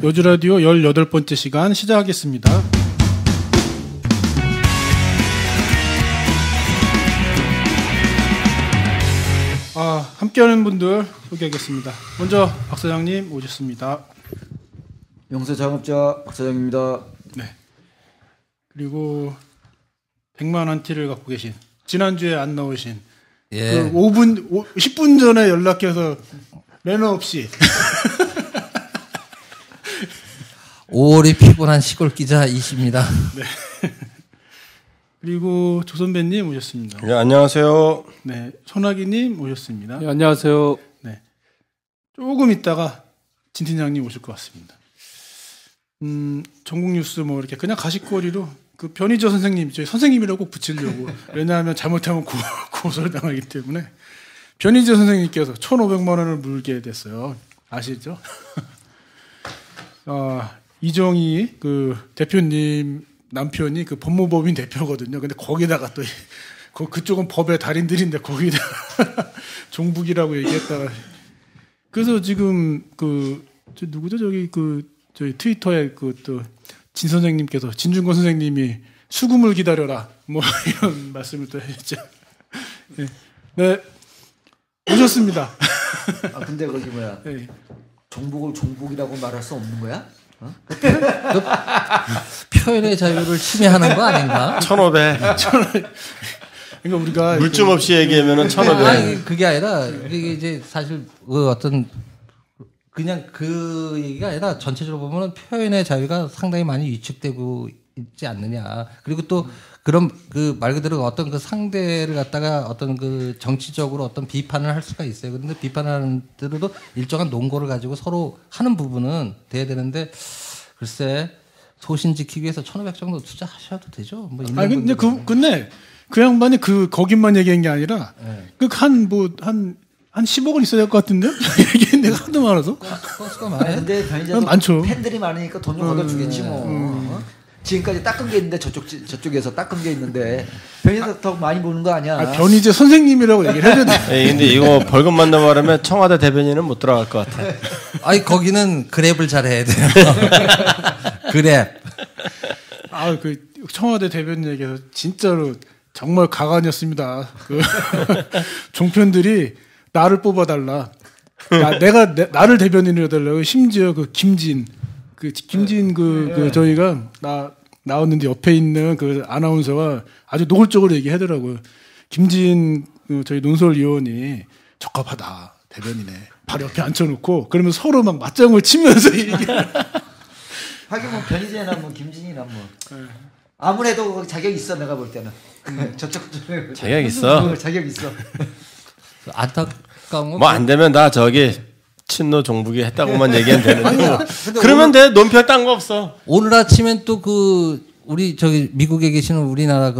여주라디오 18번째 시간 시작하겠습니다. 함께하는 분들 소개하겠습니다. 먼저 박 사장님 오셨습니다. 영세 작업자 박 사장입니다. 네. 그리고 100만 원 티를 갖고 계신 지난주에 안 나오신 그 10분 전에 연락해서 매너 없이 5월이 피곤한 시골 기자 이십니다. 네. 그리고 조 선배님 오셨습니다. 네, 안녕하세요. 네, 손학이님 오셨습니다. 네, 안녕하세요. 네, 조금 있다가 진 팀장님 오실 것 같습니다. 전국 뉴스 뭐 이렇게 그냥 가십거리로 그 변희재 선생님, 저희 선생님이라고 꼭 붙이려고 왜냐하면 잘못하면 고소를 당하기 때문에 변희재 선생님께서 1,500만 원을 물게 됐어요. 아시죠? 이정희 그 대표님 남편이 그 법무법인 대표거든요. 근데 거기다가 또 그쪽은 법의 달인들인데 거기다 종북이라고 얘기했다가 그래서 지금 저 누구죠? 저희 트위터에 또 진 선생님께서 진중권 선생님이 수금을 기다려라 뭐 이런 말씀을 또 했죠. 네, 네. 오셨습니다. 근데 거기 뭐야? 네. 종북을 종북이라고 말할 수 없는 거야? 표현의 자유를 침해하는 거 아닌가? 1,500. 그러니까 우리가 물증 없이 얘기하면은 1,500. 아니, 그게 아니라 이게 이제 사실 어떤 그냥 그 얘기가 아니라 전체적으로 보면은 표현의 자유가 상당히 많이 위축되고 있지 않느냐. 그리고 또 그런 그 말 그대로 어떤 그 상대를 갖다가 어떤 그 정치적으로 어떤 비판을 할 수가 있어요. 그런데 비판하는 데도 일정한 논거를 가지고 서로 하는 부분은 돼야 되는데 글쎄 소신 지키기 위해서 1,500 정도 투자하셔도 되죠. 뭐 근데 근데 그 양반이 거기만 얘기한 게 아니라 한 10억은 있어야 될 것 같은데 얘기한 데가 하도 많아서. 건수가 많아요. 근데 변희재도 많죠. 팬들이 많으니까 돈 좀 걷어주겠지 뭐. 지금까지 닦은 게 있는데 저쪽에서 닦은 게 있는데 변희재 더 많이 보는 거 아니야? 변희재 선생님이라고 얘기를 해야 돼. 근데 이거 벌금 만나 말하면 청와대 대변인은 못 들어갈 것 같아. 아니 거기는 그랩을 잘 해야 돼요. 그랩. 그 청와대 대변인 얘기해서 진짜로 정말 가관이었습니다. 그 종편들이 나를 뽑아달라. 나를 대변인으로 해달라고. 심지어 그 김진 저희가 나왔는데 옆에 있는 그 아나운서가 아주 노골적으로 얘기하더라고요. 김진 저희 논설위원이 적합하다 대변인에 바로 옆에 앉혀놓고 그러면 서로 막 맞장을 치면서 얘기를. 하긴 뭐 변희재나 뭐 김진이나 뭐 아무래도 자격 있어 내가 볼 때는. 저쪽 자격 있어. 자격 있어. 안타까운 건 뭐 안 되면 나 저기 친노 종북이 했다고만 얘기하면 되는데. 그러면 오늘, 돼. 논평 딴 거 없어. 오늘 아침엔 또 우리 저기 미국에 계시는 우리나라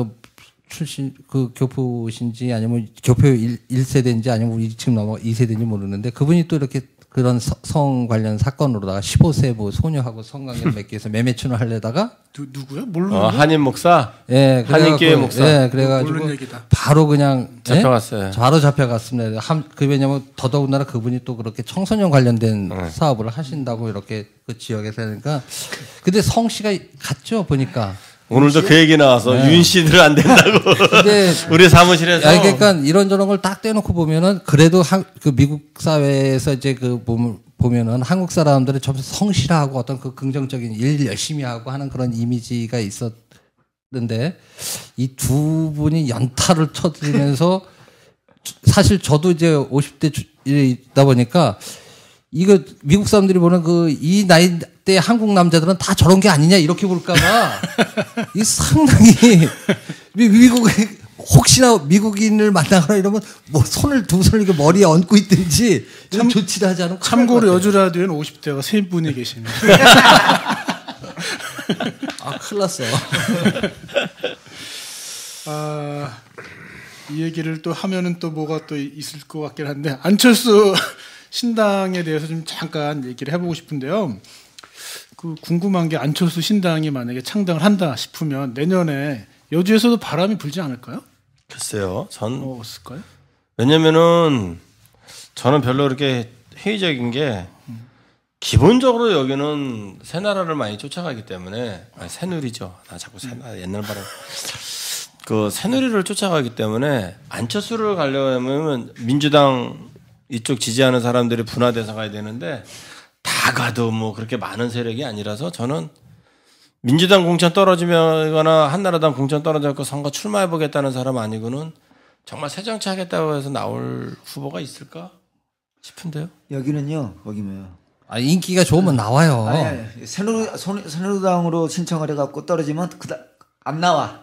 출신 교포신지 아니면 교포 1세대인지 아니면 우리 지금 넘어 2세대인지 모르는데 그분이 또 이렇게 그런 성 관련 사건으로다가 15세 뭐 소녀하고 성관계를 맺기 위해서 매매춘을 하려다가 누구야? 모르는 한인 목사? 예, 한인교회 목사. 예, 그래가지고 바로 그냥 잡혀갔어요. 바로 잡혀갔습니다. 왜냐면 더더군다나 그분이 또 그렇게 청소년 관련된 사업을 하신다고 이렇게 그 지역에서 하니까 근데 성씨가 같죠 보니까. 오늘도 그 얘기 나와서 윤 씨들 안 된다고. 근데 우리 사무실에서. 그러니까 이런저런 걸 딱 떼놓고 보면은 그래도 그 미국 사회에서 이제 보면은 한국 사람들은 좀 성실하고 어떤 그 긍정적인 일 열심히 하고 하는 그런 이미지가 있었는데 이 두 분이 연타를 쳐들면서 사실 저도 이제 50대 있다 보니까 이거 미국 사람들이 보는 이 나이 때 한국 남자들은 다 저런 게 아니냐 이렇게 볼까봐 이 상당히 미국 혹시나 미국인을 만나거나 이러면 뭐 두 손을 이렇게 머리에 얹고 있든지 참 좋지도 하지 않은. 참고로 여주라디오는 50대가 3분이 계십니다. 큰일 났어. 이 얘기를 또 하면은 또 뭐가 또 있을 것 같긴 한데 안철수 신당에 대해서 좀 잠깐 얘기를 해보고 싶은데요. 궁금한 게 안철수 신당이 만약에 창당을 한다 싶으면 내년에 여주에서도 바람이 불지 않을까요? 글쎄요. 없을까요? 왜냐면은 저는 별로 그렇게 회의적인 게 기본적으로 여기는 새나라를 많이 쫓아가기 때문에 새누리죠. 나 자꾸 새나라 옛날 발음. 그 새누리를 쫓아가기 때문에 안철수를 가려면 민주당 이쪽 지지하는 사람들이 분화돼서 가야 되는데 다 가도 뭐 그렇게 많은 세력이 아니라서 저는 민주당 공천 떨어지거나 한나라당 공천 떨어져서 선거 출마해보겠다는 사람 아니고는 정말 새 정치하겠다고 해서 나올 후보가 있을까 싶은데요. 여기는요, 거기 뭐요? 인기가 좋으면 나와요. 아니, 새누리당으로 신청을 해갖고 떨어지면 안 나와.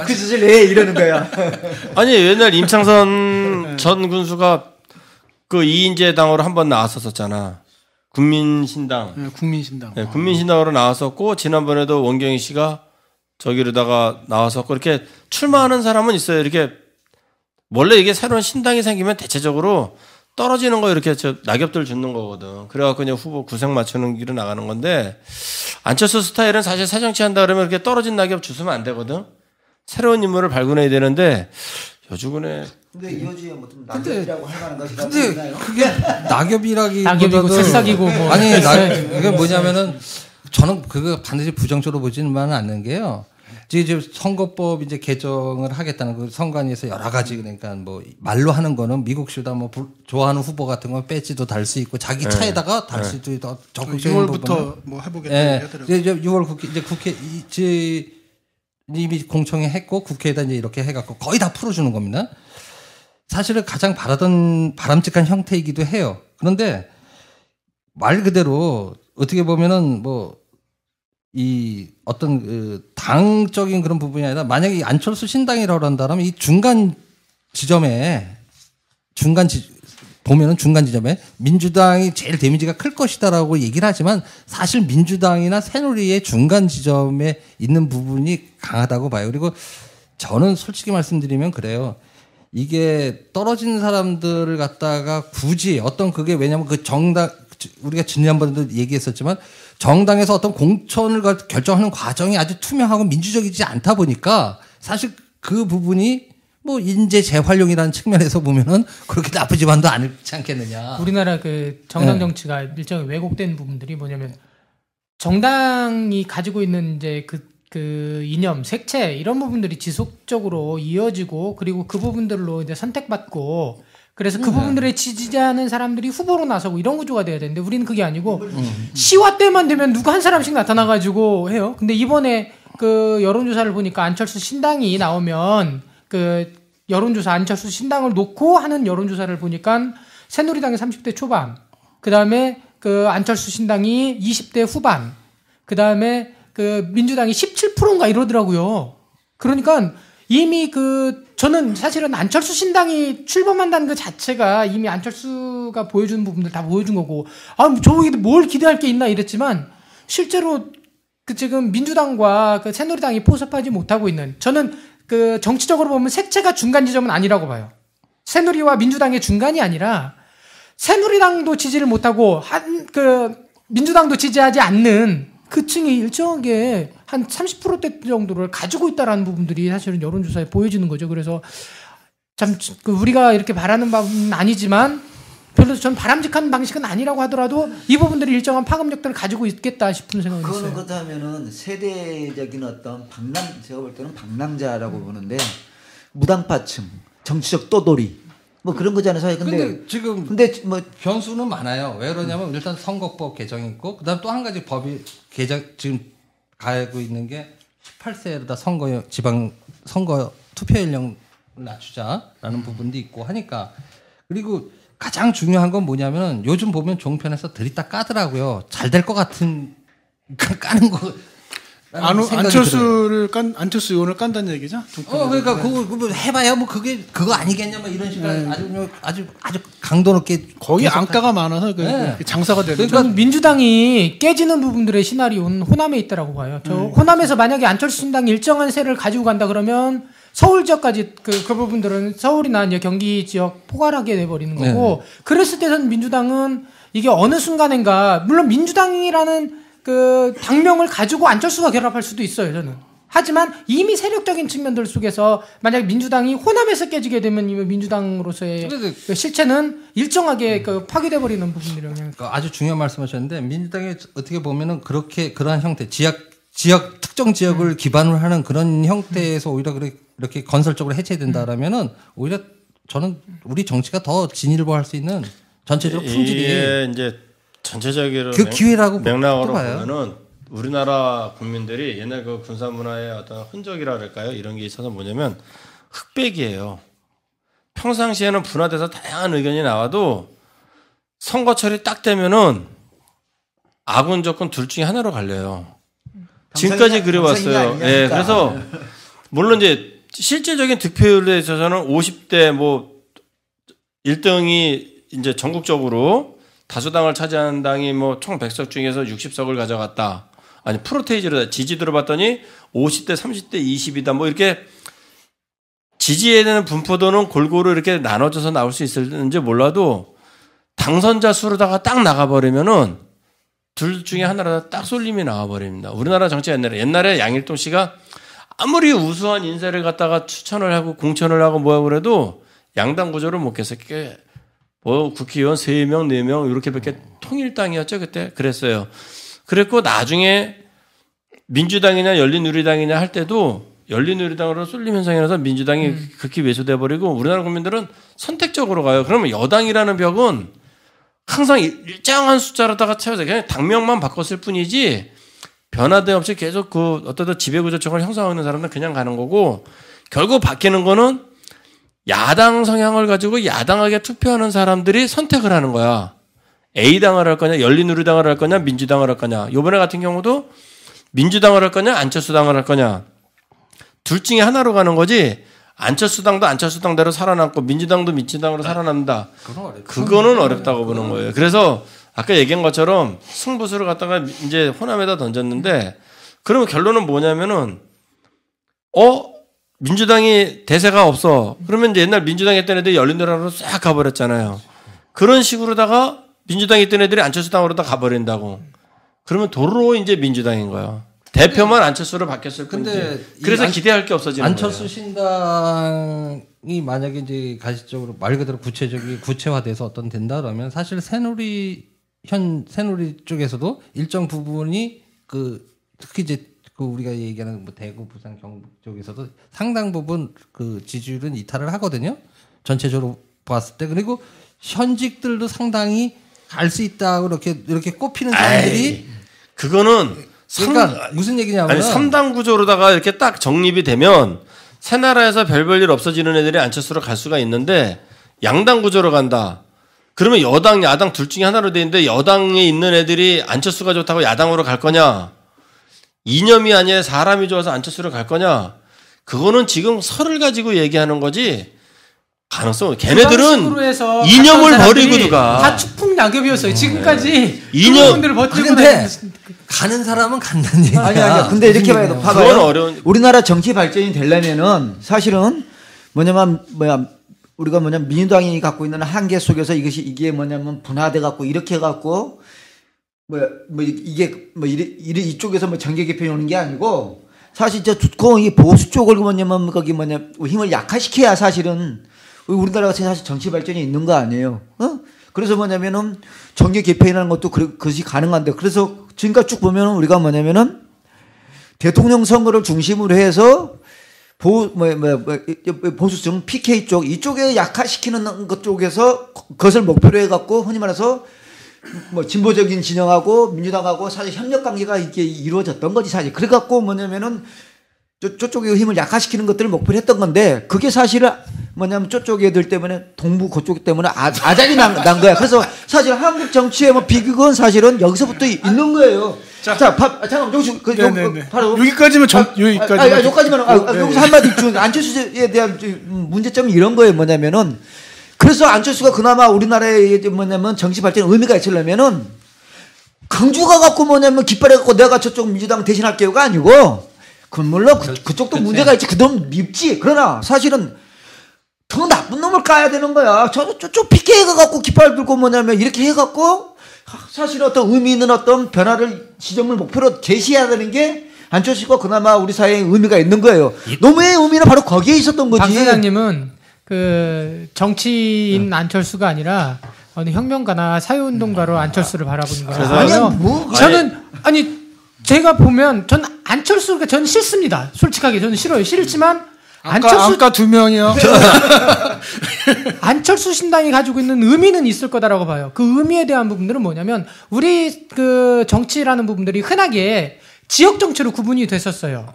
그 짓을 왜 이러는 거야? 아니 옛날 임창선 전 군수가 그 이인재 당으로 한번 나왔었잖아. 국민신당. 네, 국민신당. 네, 국민신당으로 나왔었고 지난번에도 원경희 씨가 저기로다가 나왔었고 이렇게 출마하는 사람은 있어요. 이렇게 원래 이게 새로운 신당이 생기면 대체적으로 떨어지는 거 이렇게 낙엽들 주는 거거든. 그래갖고 그냥 후보 구색 맞추는 길을 나가는 건데 안철수 스타일은 사실 새정치한다 그러면 이렇게 떨어진 낙엽 주시면 안 되거든. 새로운 인물을 발굴해야 되는데 요주군에 근데 이어지에 뭐좀 낙엽이라고 할 만한 것이라고 근데 있나요? 그게 낙엽이라기보다도 낙엽이고 새싹이고 뭐 아니 그게 뭐냐면은 저는 그거 반드시 부정적으로 보지는 않는 게요. 지금 선거법 이제 개정을 하겠다는 그 선관위에서 여러 가지 그러니까 뭐 말로 하는 거는 미국식으로 뭐 좋아하는 후보 같은 건 배지도 달 수 있고 자기 차에다가 달 수도 있고 적극적인 6월부터 뭐 해보겠다 하더라고요. 이제 6월 국회 이미 공청회 했고 국회에다 이제 이렇게 해갖고 거의 다 풀어주는 겁니다. 사실은 가장 바람직한 형태이기도 해요. 그런데 말 그대로 어떻게 보면은 뭐 이 어떤 그 당적인 그런 부분이 아니라 만약에 이 안철수 신당이라고 한다면 이 중간 지점에 보면은 중간 지점에 민주당이 제일 데미지가 클 것이다라고 얘기를 하지만 사실 민주당이나 새누리의 중간 지점에 있는 부분이 강하다고 봐요. 그리고 저는 솔직히 말씀드리면 그래요. 이게 떨어진 사람들을 갖다가 굳이 어떤 그게 왜냐면 그 정당 우리가 지난번에도 얘기했었지만 정당에서 어떤 공천을 결정하는 과정이 아주 투명하고 민주적이지 않다 보니까 사실 그 부분이 뭐 인재 재활용이라는 측면에서 보면은 그렇게 나쁘지만도 않지 않겠느냐. 우리나라 그 정당 정치가 일정히 왜곡된 부분들이 뭐냐면 정당이 가지고 있는 이제 그 이념, 색채 이런 부분들이 지속적으로 이어지고 그리고 그 부분들로 이제 선택받고 그래서 그 부분들에 지지하는 사람들이 후보로 나서고 이런 구조가 돼야 되는데 우리는 그게 아니고 시화 때만 되면 누구 한 사람씩 나타나가지고 해요. 근데 이번에 그 여론조사를 보니까 안철수 신당이 나오면 그 여론조사 안철수 신당을 놓고 하는 여론조사를 보니까 새누리당이 30대 초반, 그 다음에 그 안철수 신당이 20대 후반, 그 다음에 그 민주당이 17%인가 이러더라고요. 그러니까 이미 저는 사실은 안철수 신당이 출범한다는 그 자체가 이미 안철수가 보여주는 부분들 다 보여준 거고, 저기도 뭘 기대할 게 있나 이랬지만, 실제로 지금 민주당과 그 새누리당이 포섭하지 못하고 있는, 저는 정치적으로 보면 색채가 중간 지점은 아니라고 봐요. 새누리와 민주당의 중간이 아니라, 새누리당도 지지를 못하고, 민주당도 지지하지 않는 그 층이 일정하게 한 30%대 정도를 가지고 있다라는 부분들이 사실은 여론조사에 보여지는 거죠. 그래서 참 우리가 이렇게 바라는 바는 아니지만 별로 전 바람직한 방식은 아니라고 하더라도 이 부분들이 일정한 파급력들을 가지고 있겠다 싶은 생각이 있어요. 그거는 그렇다면은 세대적인 어떤 제가 볼 때는 방랑자라고 보는데 무당파층, 정치적 떠돌이 뭐 그런 거잖아요. 근데 지금 뭐 변수는 많아요. 왜 그러냐면 일단 선거법 개정이 있고 그다음 또 한 가지 법이 지금 가고 있는 게 18세로다 지방 선거 투표 연령 낮추자라는 부분도 있고 하니까 그리고 가장 중요한 건 뭐냐면 요즘 보면 종편에서 들이다 까더라고요. 잘 될 것 같은 까는 거. 안철수 의원을 깐다는 얘기죠? 그러니까 그거 해봐야 뭐 그거 아니겠냐 뭐 이런 식으로 아주 강도 높게 거의 안가가 많아서 장사가 되는. 그러니까 민주당이 깨지는 부분들의 시나리오는 호남에 있다라고 봐요. 호남에서 만약에 안철수 신당이 일정한 세를 가지고 간다 그러면 서울 지역까지 그 부분들은 서울이나 이제 경기 지역 포괄하게 돼버리는 거고 그랬을 때는 민주당은 이게 어느 순간인가 물론 민주당이라는 그 당명을 가지고 안철수가 결합할 수도 있어요. 저는 하지만 이미 세력적인 측면들 속에서 만약 민주당이 호남에서 깨지게 되면 이미 민주당으로서의 그 실체는 일정하게 그 파괴돼 버리는 부분이라면 아주 중요한 말씀하셨는데 민주당이 어떻게 보면은 그렇게 그러한 형태 지역 특정 지역을 기반으로 하는 그런 형태에서 오히려 이렇게 건설적으로 해체된다라면은 오히려 저는 우리 정치가 더 진일보할 수 있는 전체적으로 품질이 이게 이제 전체적으로 그 기회라고 맥락으로 봐요. 보면은 우리나라 국민들이 옛날 그 군사 문화의 어떤 흔적이라 할까요? 이런 게 있어서 뭐냐면 흑백이에요. 평상시에는 분화돼서 다양한 의견이 나와도 선거철이 딱 되면은 아군 적군 둘 중에 하나로 갈려요. 지금까지 그래왔어요. 예, 그래서 물론 이제 실질적인 득표율에 있어서는 50대 뭐 1등이 이제 전국적으로 다수당을 차지하는 당이 뭐 총 100석 중에서 60석을 가져갔다. 아니 프로테이지로 지지도를 봤더니 50대 30대 20이다. 뭐 이렇게 지지에 대한 분포도는 골고루 이렇게 나눠져서 나올 수 있을지 몰라도 당선자 수로다가 딱 나가버리면은 둘 중에 하나라도 딱 쏠림이 나와버립니다. 우리나라 정치 옛날에 양일동 씨가 아무리 우수한 인사를 갖다가 추천을 하고 공천을 하고 뭐하고 그래도 양당 구조를 못 깼어요. 뭐 국회의원 3명, 4명 이렇게밖에 통일당이었죠 그때 그랬어요. 그랬고 나중에 민주당이냐 열린우리당이냐 할 때도 열린우리당으로 쏠림 현상이 나서 민주당이 극히 왜소돼 버리고 우리나라 국민들은 선택적으로 가요. 그러면 여당이라는 벽은 항상 일정한 숫자로다가 채워져 그냥 당명만 바꿨을 뿐이지 변화됨 없이 계속 그 어떤 지배구조청을 형성하는 사람은 그냥 가는 거고 결국 바뀌는 거는 야당 성향을 가지고 야당하게 투표하는 사람들이 선택을 하는 거야. A당을 할 거냐, 열린우리당을 할 거냐, 민주당을 할 거냐. 이번에 같은 경우도 민주당을 할 거냐, 안철수당을 할 거냐. 둘 중에 하나로 가는 거지. 안철수당도 안철수당대로 살아남고 민주당도 민주당으로 살아남는다. 그거는 어렵다고 보는 거예요. 그래서 아까 얘기한 것처럼 승부수를 갖다가 이제 호남에다 던졌는데 그러면 결론은 뭐냐면은 민주당이 대세가 없어. 그러면 이제 옛날 민주당 했던 애들이 열린우리당으로 싹 가버렸잖아요. 그런 식으로다가 민주당이 있던 애들이 안철수당으로 다 가버린다고. 그러면 도로 이제 민주당인 거야. 대표만 안철수로 바뀌었을 뿐이지. 그래서 기대할 게 없어지는 안철수 거예요. 신당이 만약에 이제 가시적으로 말 그대로 구체화돼서 어떤 된다 그러면 사실 새누리 쪽에서도 일정 부분이 특히 이제 우리가 얘기하는 뭐 대구, 부산, 경북 쪽에서도 상당 부분 그 지지율은 이탈을 하거든요. 전체적으로 봤을 때. 그리고 현직들도 상당히 갈 수 있다고 이렇게 꼽히는 사람들이 그거는 그러니까 무슨 얘기냐면 3당 구조로다가 이렇게 딱 정립이 되면 새나라에서 별볼일 없어지는 애들이 안철수로 갈 수가 있는데 양당 구조로 간다. 그러면 여당, 야당 둘 중에 하나로 돼 있는데 여당에 있는 애들이 안철수가 좋다고 야당으로 갈 거냐? 이념이 아니라 사람이 좋아서 안철수로 갈 거냐? 그거는 지금 설을 가지고 얘기하는 거지. 가능성 걔네들은 이념을 버리고 누가 다 축풍낙엽이었어요. 지금까지 이념들을 버티고 가는 사람은 간다는 얘기야. 아니 근데 이렇게 봐요. 봐봐요. 우리나라 정치 발전이 되려면은 사실은 우리가 민주당이 갖고 있는 한계 속에서 이게 뭐냐면 분화돼 갖고 이렇게 해 갖고 이쪽에서 정계 개편이 오는 게 아니고 사실 이 보수 쪽을 힘을 약화시켜야 사실은 우리나라가 사실 정치 발전이 있는 거 아니에요. 그래서 뭐냐면은 정계 개편이라는 것도 그것이 가능한데 그래서 지금까지 쭉 보면은 우리가 뭐냐면은 대통령 선거를 중심으로 해서 보수정 PK 쪽 이쪽에 약화시키는 것 쪽에서 그것을 목표로 해갖고 흔히 말해서 진보적인 진영하고 민주당하고 사실 협력 관계가 이게 이루어졌던 거지 사실. 그래갖고 뭐냐면은 저쪽의 힘을 약화시키는 것들을 목표로 했던 건데 그게 사실은 뭐냐면 저쪽 애들 때문에 동부 그쪽 때문에 아작이 난 거야. 그래서 사실 한국 정치의 비극은 사실은 여기서부터 있는 거예요. 잠깐만 바로 여기까지만 여기까지만 여기서 한마디 중 안철수에 대한 문제점이 이런 거예요. 뭐냐면은 그래서 안철수가 그나마 우리나라의 뭐냐면 정치 발전에 의미가 있으려면은 강주가 갖고 뭐냐면 깃발해 갖고 내가 저쪽 민주당 대신할게요가 아니고 물론 그쪽도 문제가 있지. 그놈 밉지. 그러나 사실은 더 나쁜 놈을 까야 되는 거야. 저쪽 PK가 갖고 깃발 들고 뭐냐면 이렇게 해갖고 사실 어떤 의미 있는 어떤 변화를 지점을 목표로 제시해야 되는 게 안철수가 그나마 우리 사회에 의미가 있는 거예요. 노무현의 의미는 바로 거기에 있었던 거지. 박 사장님은 그 정치인 안철수가 아니라 어느 혁명가나 사회운동가로 안철수를 바라보는 거예요. 아니요, 저는 제가 보면 전 안철수가 저는 싫습니다. 솔직하게 저는 싫어요. 싫지만 아까 두 명이요. 안철수 신당이 가지고 있는 의미는 있을 거다라고 봐요. 그 의미에 대한 부분들은 뭐냐면 우리 그 정치라는 부분들이 흔하게 지역 정치로 구분이 됐었어요.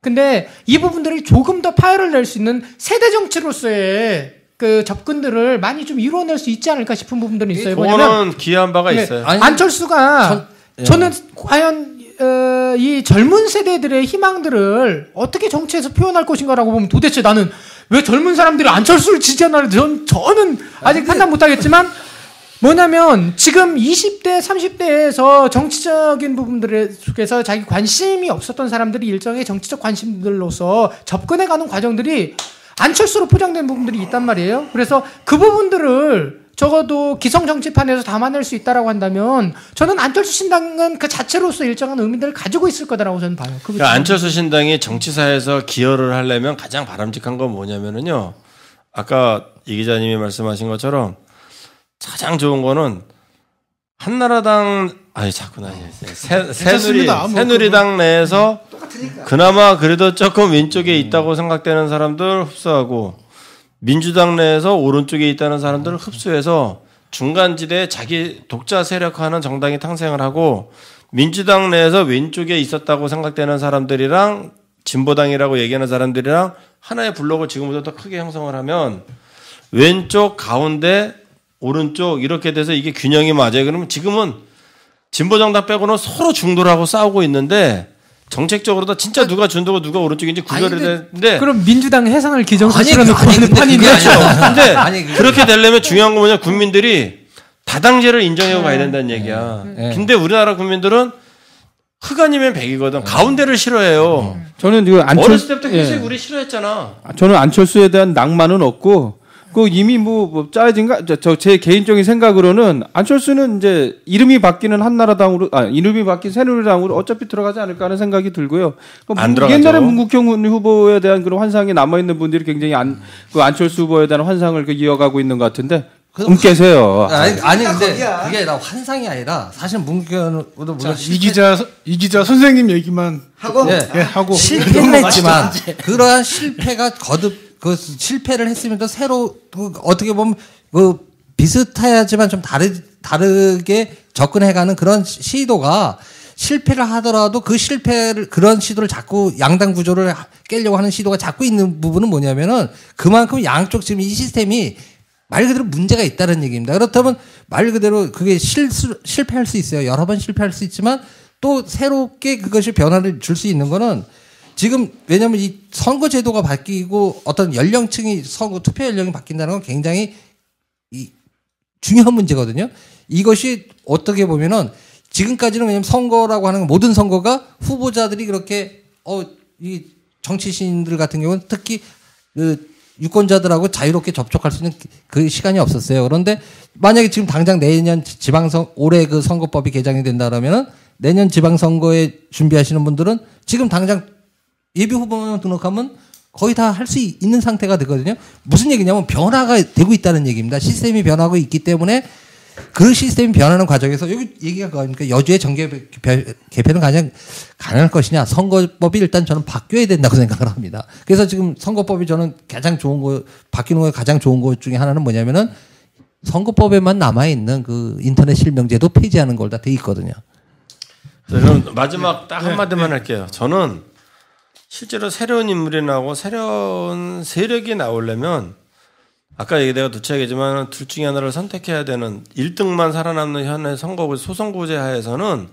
근데 이 부분들이 조금 더 파열을 낼 수 있는 세대 정치로서의 그 접근들을 많이 좀 이루어낼 수 있지 않을까 싶은 부분들이 있어요. 그거는 기여한 바가 있어요. 안철수가 저는 과연 이 젊은 세대들의 희망들을 어떻게 정치에서 표현할 것인가라고 보면 도대체 나는 왜 젊은 사람들이 안철수를 지지하나 저는 아직 판단 못하겠지만 뭐냐면 지금 20대 30대에서 정치적인 부분들 속에서 자기 관심이 없었던 사람들이 일정의 정치적 관심들로서 접근해가는 과정들이 안철수로 포장된 부분들이 있단 말이에요. 그래서 그 부분들을 적어도 기성 정치판에서 담아낼 수 있다라고 한다면 저는 안철수 신당은 그 자체로서 일정한 의미들을 가지고 있을 거다라고 저는 봐요. 그러니까 안철수 신당이 정치사에서 기여를 하려면 가장 바람직한 건 뭐냐면은요. 아까 이 기자님이 말씀하신 것처럼 가장 좋은 거는 한나라당 새누리당 내에서 그나마 그래도 조금 왼쪽에 있다고 생각되는 사람들 흡수하고 민주당 내에서 오른쪽에 있다는 사람들을 흡수해서 중간지대에 자기 독자 세력화하는 정당이 탄생을 하고 민주당 내에서 왼쪽에 있었다고 생각되는 사람들이랑 진보당이라고 얘기하는 사람들이랑 하나의 블록을 지금부터 더 크게 형성을 하면 왼쪽, 가운데, 오른쪽 이렇게 돼서 이게 균형이 맞아요. 그러면 지금은 진보정당 빼고는 서로 중도라고 싸우고 있는데 정책적으로도 진짜 누가 중도고 누가 오른쪽인지 구별이 되는데 그럼 민주당 해상을 기정사실로 놓고 하는 판인데 근데 그렇게 되려면 중요한 건 뭐냐 국민들이 다당제를 인정하고 가야 된다는 얘기야. 근데 우리나라 국민들은 흑아니면 백이거든. 가운데를 싫어해요. 저는 이거 어렸을 때부터 계속 우리 싫어했잖아. 저는 안철수에 대한 낭만은 없고 그 이미 뭐 짜여진가 제 개인적인 생각으로는 안철수는 이제 이름이 바뀌는 한나라당으로 이름이 바뀐 새누리당으로 어차피 들어가지 않을까 하는 생각이 들고요. 안 들어가죠. 옛날에 문국형 후보에 대한 그런 환상이 남아 있는 분들이 굉장히 그 안철수 후보에 대한 환상을 이어가고 있는 것 같은데 깨세요. 아니 근데 그게 아니라 환상이 아니라 사실 문국현 후보도 물론 이 기자 선생님 얘기만 하고 하고 실패는 했지만 그러한 실패가 거듭 그 실패를 했으면 또 새로 어떻게 보면 그 비슷하지만 좀 다르게 접근해가는 그런 시도가 실패를 하더라도 그 실패를 그런 시도를 자꾸 양당 구조를 깨려고 하는 시도가 자꾸 있는 부분은 뭐냐면은 그만큼 양쪽 지금 이 시스템이 말 그대로 문제가 있다는 얘기입니다. 그렇다면 말 그대로 그게 실패할 수 있어요. 여러 번 실패할 수 있지만 또 새롭게 그것이 변화를 줄 수 있는 거는 지금 왜냐하면 이 선거 제도가 바뀌고 어떤 연령층이 투표 연령이 바뀐다는 건 굉장히 중요한 문제거든요. 이것이 어떻게 보면은 지금까지는 왜냐하면 선거라고 하는 모든 선거가 후보자들이 그렇게 이 정치신들 같은 경우는 특히 그 유권자들하고 자유롭게 접촉할 수 있는 그 시간이 없었어요. 그런데 만약에 지금 당장 내년 올해 그 선거법이 개정이 된다라면은 내년 지방선거에 준비하시는 분들은 지금 당장 예비 후보만 등록하면 거의 다 할 수 있는 상태가 되거든요. 무슨 얘기냐면 변화가 되고 있다는 얘기입니다. 시스템이 변하고 있기 때문에 그 시스템이 변하는 과정에서 여기 얘기가 그러니까 여주의 정계 개편은 가장 가능할 것이냐. 선거법이 일단 저는 바뀌어야 된다고 생각을 합니다. 그래서 지금 선거법이 저는 가장 좋은 거 바뀌는 거 가장 좋은 것 중에 하나는 뭐냐면은 선거법에만 남아있는 그 인터넷 실명제도 폐지하는 걸 다 돼 있거든요. 그럼 마지막 딱 한마디만 할게요. 저는 실제로 새로운 인물이 나오고 새로운 세력이 나오려면 아까 내가 누차 얘기했지만 둘 중에 하나를 선택해야 되는 1등만 살아남는 현의 소선구제 하에서는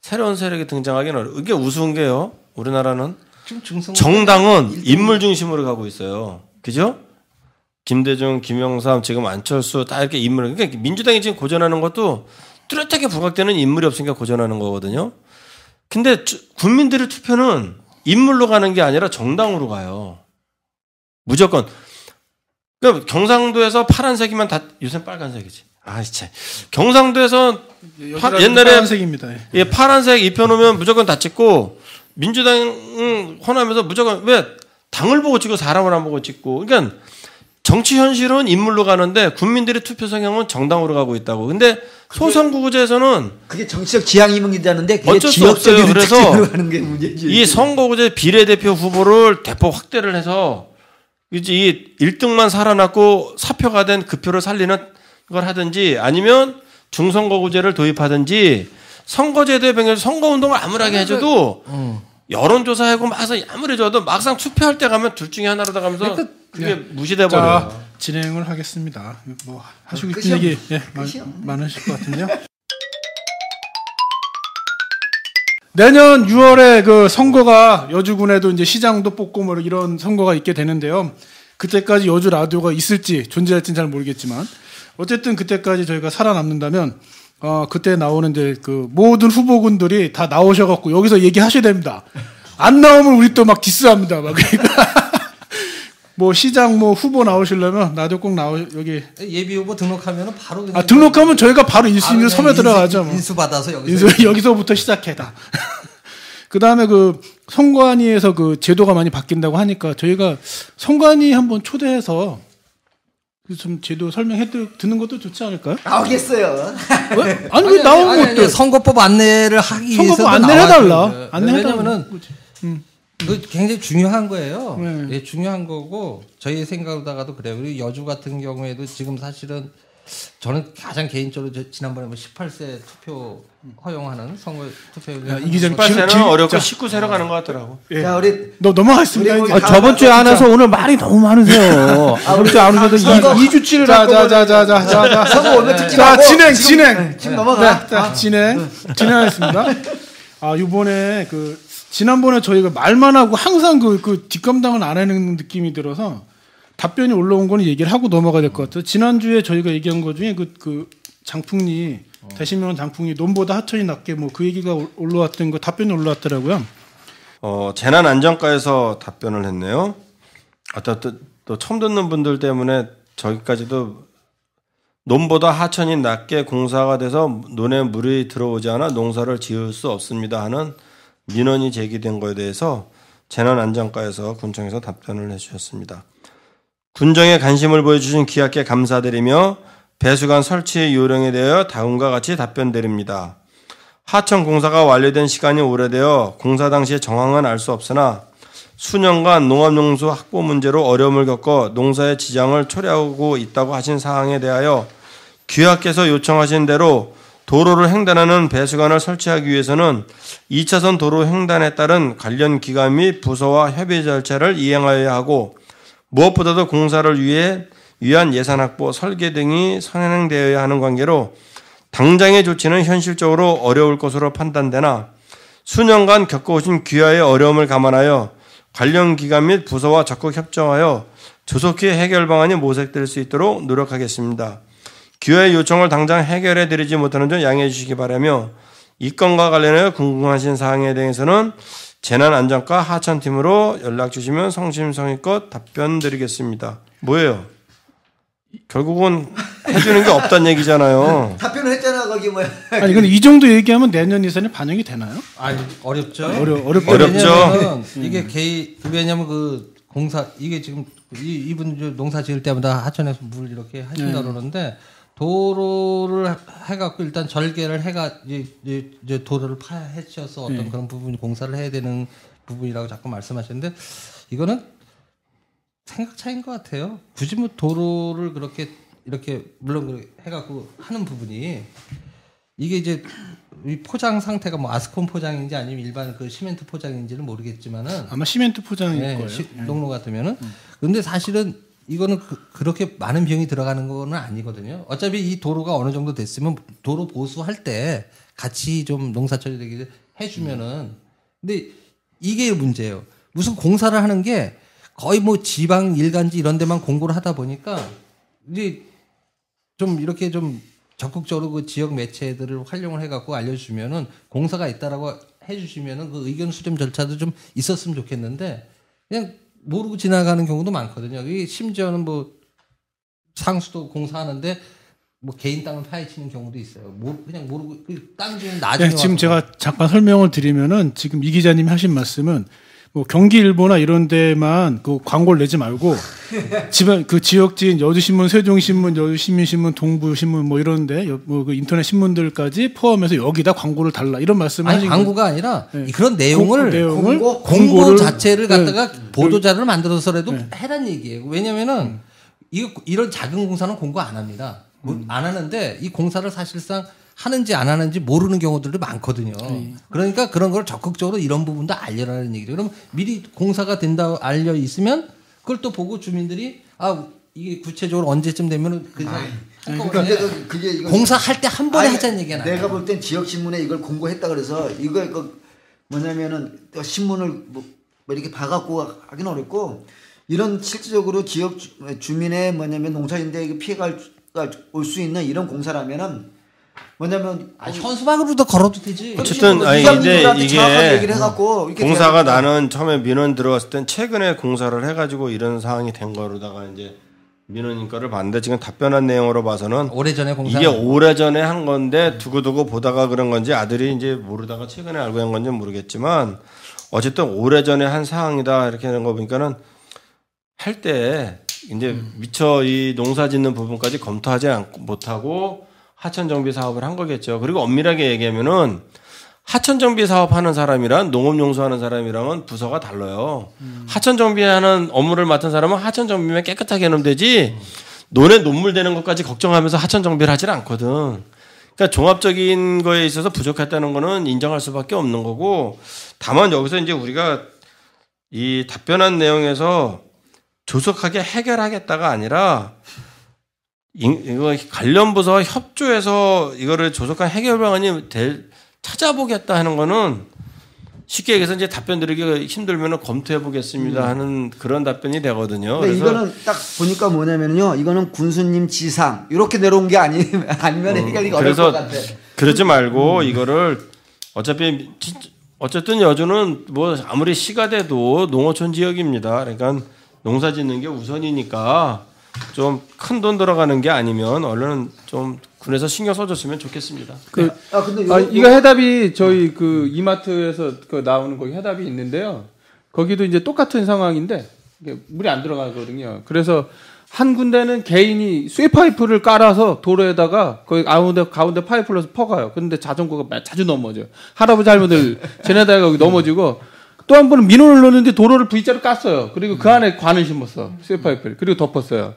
새로운 세력이 등장하기는 어려워요. 이게 우스운 게요. 우리나라는 정당은 인물 중심으로 가고 있어요. 그죠? 김대중, 김영삼, 지금 안철수 다 이렇게 인물. 그러니까 민주당이 지금 고전하는 것도 뚜렷하게 부각되는 인물이 없으니까 고전하는 거거든요. 근데 국민들의 투표는 인물로 가는 게 아니라 정당으로 가요. 무조건. 그러니까 경상도에서 파란색이면 다 요새 빨간색이지. 아, 진짜. 경상도에서 옛날에 파란색입니다. 예, 파란색 입혀놓으면 무조건 다 찍고 민주당 호남에서 무조건 왜 당을 보고 찍고 사람을 안 보고 찍고 그러니까 정치 현실은 인물로 가는데 국민들의 투표 성향은 정당으로 가고 있다고. 근데 소선거구제에서는 그게 정치적 지향이문이라는데 그게 어쩔 수 없어요. 지역적인 그래서 특징으로 가는 게 문제지. 이 선거구제 비례대표 후보를 대폭 확대를 해서 이제 이 1등만 살아났고 사표가 된 그 표를 살리는 걸 하든지 아니면 중선거구제를 도입하든지 선거제도에 변경해서 선거운동을 암울하게 해줘도 여론조사하고 막상 아무래도 막상 투표할 때 가면 둘 중에 하나로 가면서 그게 무시돼 버려요. 자, 진행을 하겠습니다. 뭐 하시고 끝이요? 싶은 얘기 끝이요? 많으실 것 같은데요. 내년 6월에 그 선거가 여주군에도 이제 시장도 뽑고 뭐 이런 선거가 있게 되는데요. 그때까지 여주 라디오가 있을지 존재할지는 잘 모르겠지만 어쨌든 그때까지 저희가 살아남는다면 그때 나오는 이제 그 모든 후보군들이 다 나오셔갖고 여기서 얘기하셔야 됩니다. 안 나오면 우리 또 막 디스합니다. 막 그러니까 뭐 시장 뭐 후보 나오시려면 나도 꼭 여기 예비 후보 등록하면은 바로 그냥 등록하면 저희가 바로 1순위로 섬에 들어가죠. 뭐. 인수 받아서 여기서 여기서부터 시작해다. 그 다음에 그 선관위에서 그 제도가 많이 바뀐다고 하니까 저희가 선관위 한번 초대해서 좀 제도 설명해 듣는 것도 좋지 않을까요? 나오겠어요. 왜? 아니 왜 나오는 것도 선거법 안내를 하기 위해서 선거법 안내를 해달라. 왜냐면은 그 굉장히 중요한 거예요. 네. 예, 중요한 거고 저희 생각으로다가도 그래요. 그리고 여주 같은 경우에도 지금 사실은 저는 가장 개인적으로 지난번에 뭐 18세 투표 허용하는 선거 투표율 이 기자님 18세는 어렵고 19세로 가는 것 같더라고. 예. 자, 우리 넘어가겠습니다. 우리 이제. 저번 주에 안 와서 오늘 말이 너무 많으세요. 저번 주에 안 오셔도 선거- 2주치를 자. 선거 오면 듣지 자, 말고 진행. 지금 넘어가. 자, 진행하겠습니다. 이번에 지난번에 저희가 말만 하고 항상 그 뒷감당을 안 하는 느낌이 들어서 답변이 올라온 거는 얘기를 하고 넘어가야 될 것 같아요. 지난주에 저희가 얘기한 것 중에 그 장풍리, 대신면 장풍리 논보다 하천이 낮게 뭐 그 얘기가 올라왔던 거 답변이 올라왔더라고요. 재난안전과에서 답변을 했네요. 또 처음 듣는 분들 때문에 저기까지도 논보다 하천이 낮게 공사가 돼서 논에 물이 들어오지 않아 농사를 지을 수 없습니다 하는 민원이 제기된 거에 대해서 재난안전과에서 군청에서 답변을 해주셨습니다. 군정에 관심을 보여주신 기약께 감사드리며 배수관 설치 요령에 대하여 다음과 같이 답변드립니다. 하천 공사가 완료된 시간이 오래되어 공사 당시의 정황은 알 수 없으나 수년간 농업용수 확보 문제로 어려움을 겪어 농사의 지장을 초래하고 있다고 하신 사항에 대하여 기약께서 요청하신 대로 도로를 횡단하는 배수관을 설치하기 위해서는 2차선 도로 횡단에 따른 관련 기관 및 부서와 협의 절차를 이행하여야 하고 무엇보다도 공사를 위한 예산 확보, 설계 등이 선행되어야 하는 관계로 당장의 조치는 현실적으로 어려울 것으로 판단되나 수년간 겪어오신 귀하의 어려움을 감안하여 관련 기관 및 부서와 적극 협정하여 조속히 해결 방안이 모색될 수 있도록 노력하겠습니다. 귀하의 요청을 당장 해결해 드리지 못하는 점 양해해 주시기 바라며 이 건과 관련하여 궁금하신 사항에 대해서는 재난안전과 하천팀으로 연락 주시면 성심성의껏 답변 드리겠습니다. 뭐예요? 결국은 해주는 게 없다는 얘기잖아요. 답변을 했잖아 거기 뭐야. 아니 근데 이 정도 얘기하면 내년 예산에 반영이 되나요? 아니 어렵죠. 어렵죠. 왜냐면은 이게 왜냐면 그 공사 이게 지금 이분 농사 지을 때마다 하천에서 물 이렇게 하신다 그러는데 도로를 해갖고 일단 절개를 해가 이제 도로를 파헤쳐서 어떤 그런 부분 공사를 해야 되는 부분이라고 자꾸 말씀하시는데 이거는 생각 차이인 것 같아요. 굳이 뭐 도로를 그렇게 이렇게 물론 해갖고 하는 부분이 이게 이제 이 포장 상태가 뭐 아스콘 포장인지 아니면 일반 그 시멘트 포장인지는 모르겠지만은 아마 시멘트 포장일 거예요. 농로 같으면은 근데 사실은 이거는 그렇게 많은 비용이 들어가는 거는 아니거든요. 어차피 이 도로가 어느 정도 됐으면 도로 보수할 때 같이 좀 농사 처리되게 해주면은 근데 이게 문제예요. 무슨 공사를 하는 게 거의 뭐 지방 일간지 이런 데만 공고를 하다 보니까 이제 좀 이렇게 좀 적극적으로 그 지역 매체들을 활용을 해갖고 알려주면은 공사가 있다라고 해주시면은 그 의견 수렴 절차도 좀 있었으면 좋겠는데 그냥 모르고 지나가는 경우도 많거든요. 심지어는 뭐 상수도 공사하는데 뭐 개인 땅을 파헤치는 경우도 있어요. 그냥 모르고 땅 주인 나중에 지금 와서 제가 잠깐 설명을 드리면은 지금 이 기자님이 하신 말씀은 뭐 경기일보나 이런 데만 그 광고를 내지 말고 지방 그 지역지인 여주신문, 세종신문, 여주시민신문, 동부신문 뭐 이런데 뭐 그 인터넷 신문들까지 포함해서 여기다 광고를 달라 이런 말씀을 아니 하신 광고가 아니라 네. 그런 내용을 내용을 공고 자체를 갖다가 네. 보도자를 만들어서라도 해란 얘기예요. 왜냐면은 이런 작은 공사는 공고 안 합니다. 안 하는데 이 공사를 사실상 하는지 안 하는지 모르는 경우들도 많거든요. 그러니까 그런 걸 적극적으로 이런 부분도 알려라는 얘기죠. 그럼 미리 공사가 된다고 알려 있으면 그걸 또 보고 주민들이 이게 구체적으로 언제쯤 되면은 그러니까 그게 이거 공사할 때 한 번에 하자는 얘기가 나요. 내가 볼 땐 지역 신문에 이걸 공고했다 그래서 이거 뭐냐면은 또 신문을 뭐 이렇게 봐갖고 하긴 어렵고 이런 실질적으로 지역 주민의 뭐냐면 농사인데 피해가 올 수 있는 이런 공사라면은 뭐냐면 현수막으로도 걸어도 되지. 어쨌든 이제 이게 얘기를 해갖고 공사가 나는 처음에 민원 들어갔을 땐 최근에 공사를 해가지고 이런 상황이 된 거로다가 이제 민원 인가를 봤는데 지금 답변한 내용으로 봐서는 오래전에 공사 이게 오래전에 한 건데 두고두고 보다가 그런 건지 아들이 이제 모르다가 최근에 알고 한 건지 모르겠지만 어쨌든 오래전에 한 상황이다 이렇게 하는 거 보니까는 할 때 이제 미처 이 농사 짓는 부분까지 검토하지 못하고 하천 정비 사업을 한 거겠죠. 그리고 엄밀하게 얘기하면은 하천 정비 사업하는 사람이랑 농업 용수하는 사람이랑은 부서가 달라요. 하천 정비하는 업무를 맡은 사람은 하천 정비만 깨끗하게 해놓으면 되지 논에 논물 되는 것까지 걱정하면서 하천 정비를 하질 않거든. 그러니까 종합적인 거에 있어서 부족했다는 거는 인정할 수밖에 없는 거고 다만 여기서 이제 우리가 이 답변한 내용에서 조속하게 해결하겠다가 아니라 이거 관련 부서와 협조해서 이거를 조속한 해결 방안이 찾아보겠다 하는 거는 쉽게 얘기해서 이제 답변 드리기 힘들면 검토해 보겠습니다 하는 그런 답변이 되거든요. 그래서 이거는 딱 보니까 뭐냐면요. 이거는 군수님 지상 이렇게 내려온 게 아니면 해결이 어려울 것 같아. 그러지 말고 이거를 어쨌든 여주는 뭐 아무리 시가 돼도 농어촌 지역입니다. 그러니까 농사 짓는 게 우선이니까 좀 큰 돈 들어가는 게 아니면 얼른 좀 군에서 신경 써줬으면 좋겠습니다. 근데 이거 해답이 저희 그 이마트에서 나오는 거기 해답이 있는데요. 거기도 이제 똑같은 상황인데 이게 물이 안 들어가거든요. 그래서 한 군데는 개인이 쇠파이프를 깔아서 도로에다가 거기 가운데 파이프를 넣어서 퍼가요. 그런데 자전거가 자주 넘어져요. 할아버지 할머니들 쟤네다가 거기 넘어지고 또 한 번은 민원을 넣었는데 도로를 V자로 깠어요. 그리고 그 안에 관을 심었어. 쇠파이프를. 그리고 덮었어요.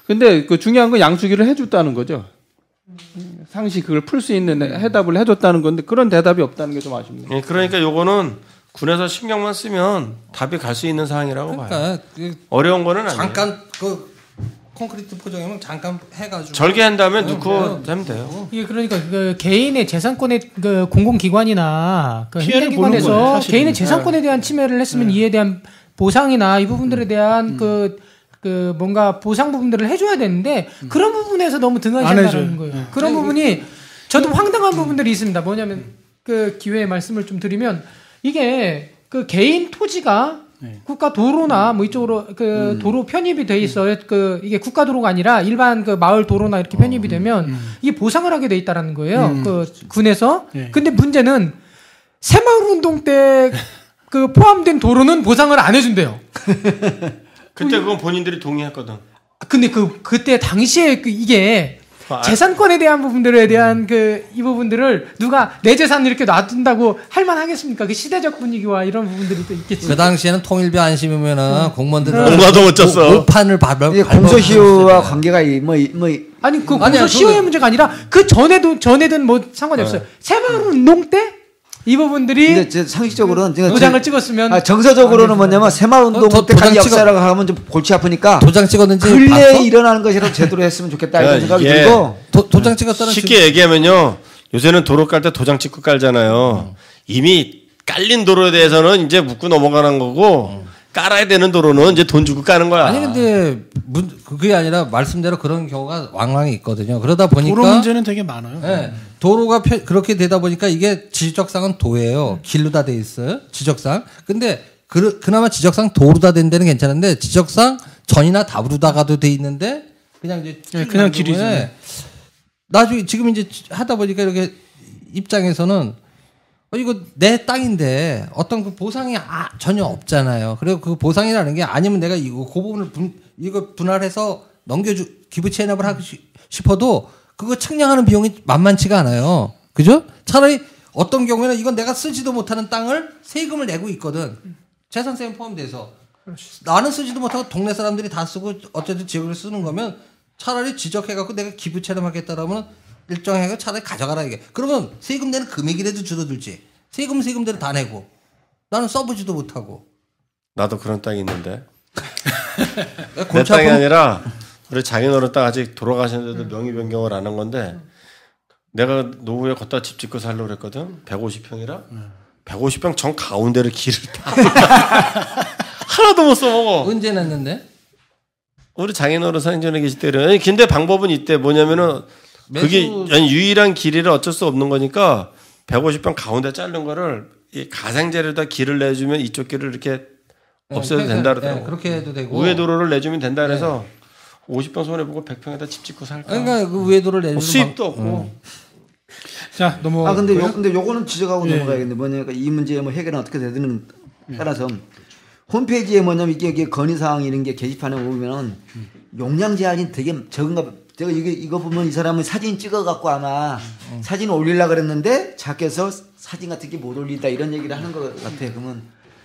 근데 그 중요한 건 양수기를 해줬다는 거죠. 상시 그걸 풀 수 있는 해답을 해줬다는 건데 그런 대답이 없다는 게 좀 아쉽네요. 네, 그러니까 요거는 군에서 신경만 쓰면 답이 갈 수 있는 상황이라고 봐요. 어려운 거는 아니에요. 잠깐 콘크리트 포장하면 잠깐 해가지고 절개한 다음에 넣고 하면 돼요. 이게 그러니까 그 개인의 재산권에 그 공공기관이나 그 피해를 행정기관에서 보는 거예요, 사실은. 개인의 재산권에 대한 침해를 했으면 이에 대한 보상이나 이 부분들에 대한 그 뭔가 보상 부분들을 해줘야 되는데 그런 부분에서 너무 등한시한다는 거예요. 그런 부분이 저도 황당한 부분들이 있습니다. 뭐냐면 그 기회에 말씀을 좀 드리면 이게 그 개인 토지가 국가 도로나 뭐 이쪽으로 그 도로 편입이 돼 있어요. 그 이게 국가 도로가 아니라 일반 그 마을 도로나 이렇게 편입이 되면 이게 보상을 하게 돼 있다라는 거예요. 그 군에서. 근데 문제는 새마을운동 때 그 포함된 도로는 보상을 안 해준대요. 그때 그건 본인들이 동의했거든. 근데 그때 당시에 이게 재산권에 대한 부분들에 대한 이 부분들을 누가 내 재산 이렇게 놔둔다고 할만 하겠습니까? 그 시대적 분위기와 이런 부분들이 또 있겠지. 그 당시에는 통일비 안 심으면은 공무원들은 공과도 못 쳤어. 오판을 공소시효와 관계가 아니 그 공소시효의 문제가 아니라 그 전에든 뭐 상관이 없어요. 새마을운동 때 이 부분들이 근데 상식적으로는 도장을 찍었으면 정서적으로는 뭐냐면 새마을운동 때까지 역사라고 하면 좀 골치 아프니까 도장 찍었는지 근래에 일어나는 것이라도 제대로 했으면 좋겠다 이런 생각이 들고 도장 찍었다는 쉽게 얘기하면요. 요새는 도로 깔 때 도장 찍고 깔잖아요. 이미 깔린 도로에 대해서는 이제 묻고 넘어가는 거고 깔아야 되는 도로는 이제 돈 주고 까는 거야. 아니 근데 그게 아니라 말씀대로 그런 경우가 왕왕이 있거든요. 그러다 보니까 도로 문제는 되게 많아요. 네, 도로가 그렇게 되다 보니까 이게 지적상은 도예요. 길로 다 돼 있어요. 지적상. 근데 그나마 지적상 도로 다 된 데는 괜찮은데 지적상 전이나 답으로다가도 돼 있는데 그냥 이제 그냥 길이죠. 나중에 지금 이제 하다 보니까 이렇게 입장에서는 이거 내 땅인데 어떤 그 보상이 전혀 없잖아요. 그리고 그 보상이라는 게 아니면 내가 이거 그 부분을 이거 분할해서 기부 체납을 하고 싶어도 그거 측량하는 비용이 만만치가 않아요. 그죠? 차라리 어떤 경우에는 이건 내가 쓰지도 못하는 땅을 세금을 내고 있거든. 재산세금 포함돼서. 나는 쓰지도 못하고 동네 사람들이 다 쓰고 어쨌든 지역을 쓰는 거면 차라리 지적해갖고 내가 기부 체납하겠다라면 일정하게 차라리 가져가라 이게. 그러면 세금 내는 금액이라도 줄어들지. 세금대로 다 내고 나는 써보지도 못하고. 나도 그런 땅이 있는데. 내 땅이 아니라 우리 장인어른 땅 아직 돌아가셨는데도 명의 변경을 안 한 건데 내가 노후에 걷다 집 짓고 살려고 그랬거든. 150평이라 150평 정 가운데를 길을 다 하나도 못 써먹어. 언제 냈는데? 우리 장인어른 사행전에 계실 때는. 근데 방법은 이때 뭐냐면은 그게 유일한 길이라 어쩔 수 없는 거니까 150평 가운데 자른 거를 이 가생제로다 길을 내주면 이쪽 길을 이렇게 없애도 된다 그러더라고. 그렇게 해도 되고. 우회도로를 내주면 된다 그래서 50평 손해보고 100평에다 집 짓고 살까. 그러니까 그 우회도를 내주면 수입도 없고. 자, 넘어가. 근데 요거는 지적하고 넘어가야겠는데 뭐냐니까 이 문제의 뭐 해결은 어떻게 되든 따라서 홈페이지에 뭐냐면 이게 건의사항 이런 게 게시판에 보면은 용량 제한이 되게 적은가 봐. 제가 이거 보면 이 사람은 사진 찍어갖고 아마 사진 올리려고 그랬는데 작게서 사진 같은 게 못 올린다 이런 얘기를 하는 것 같아요. 그러면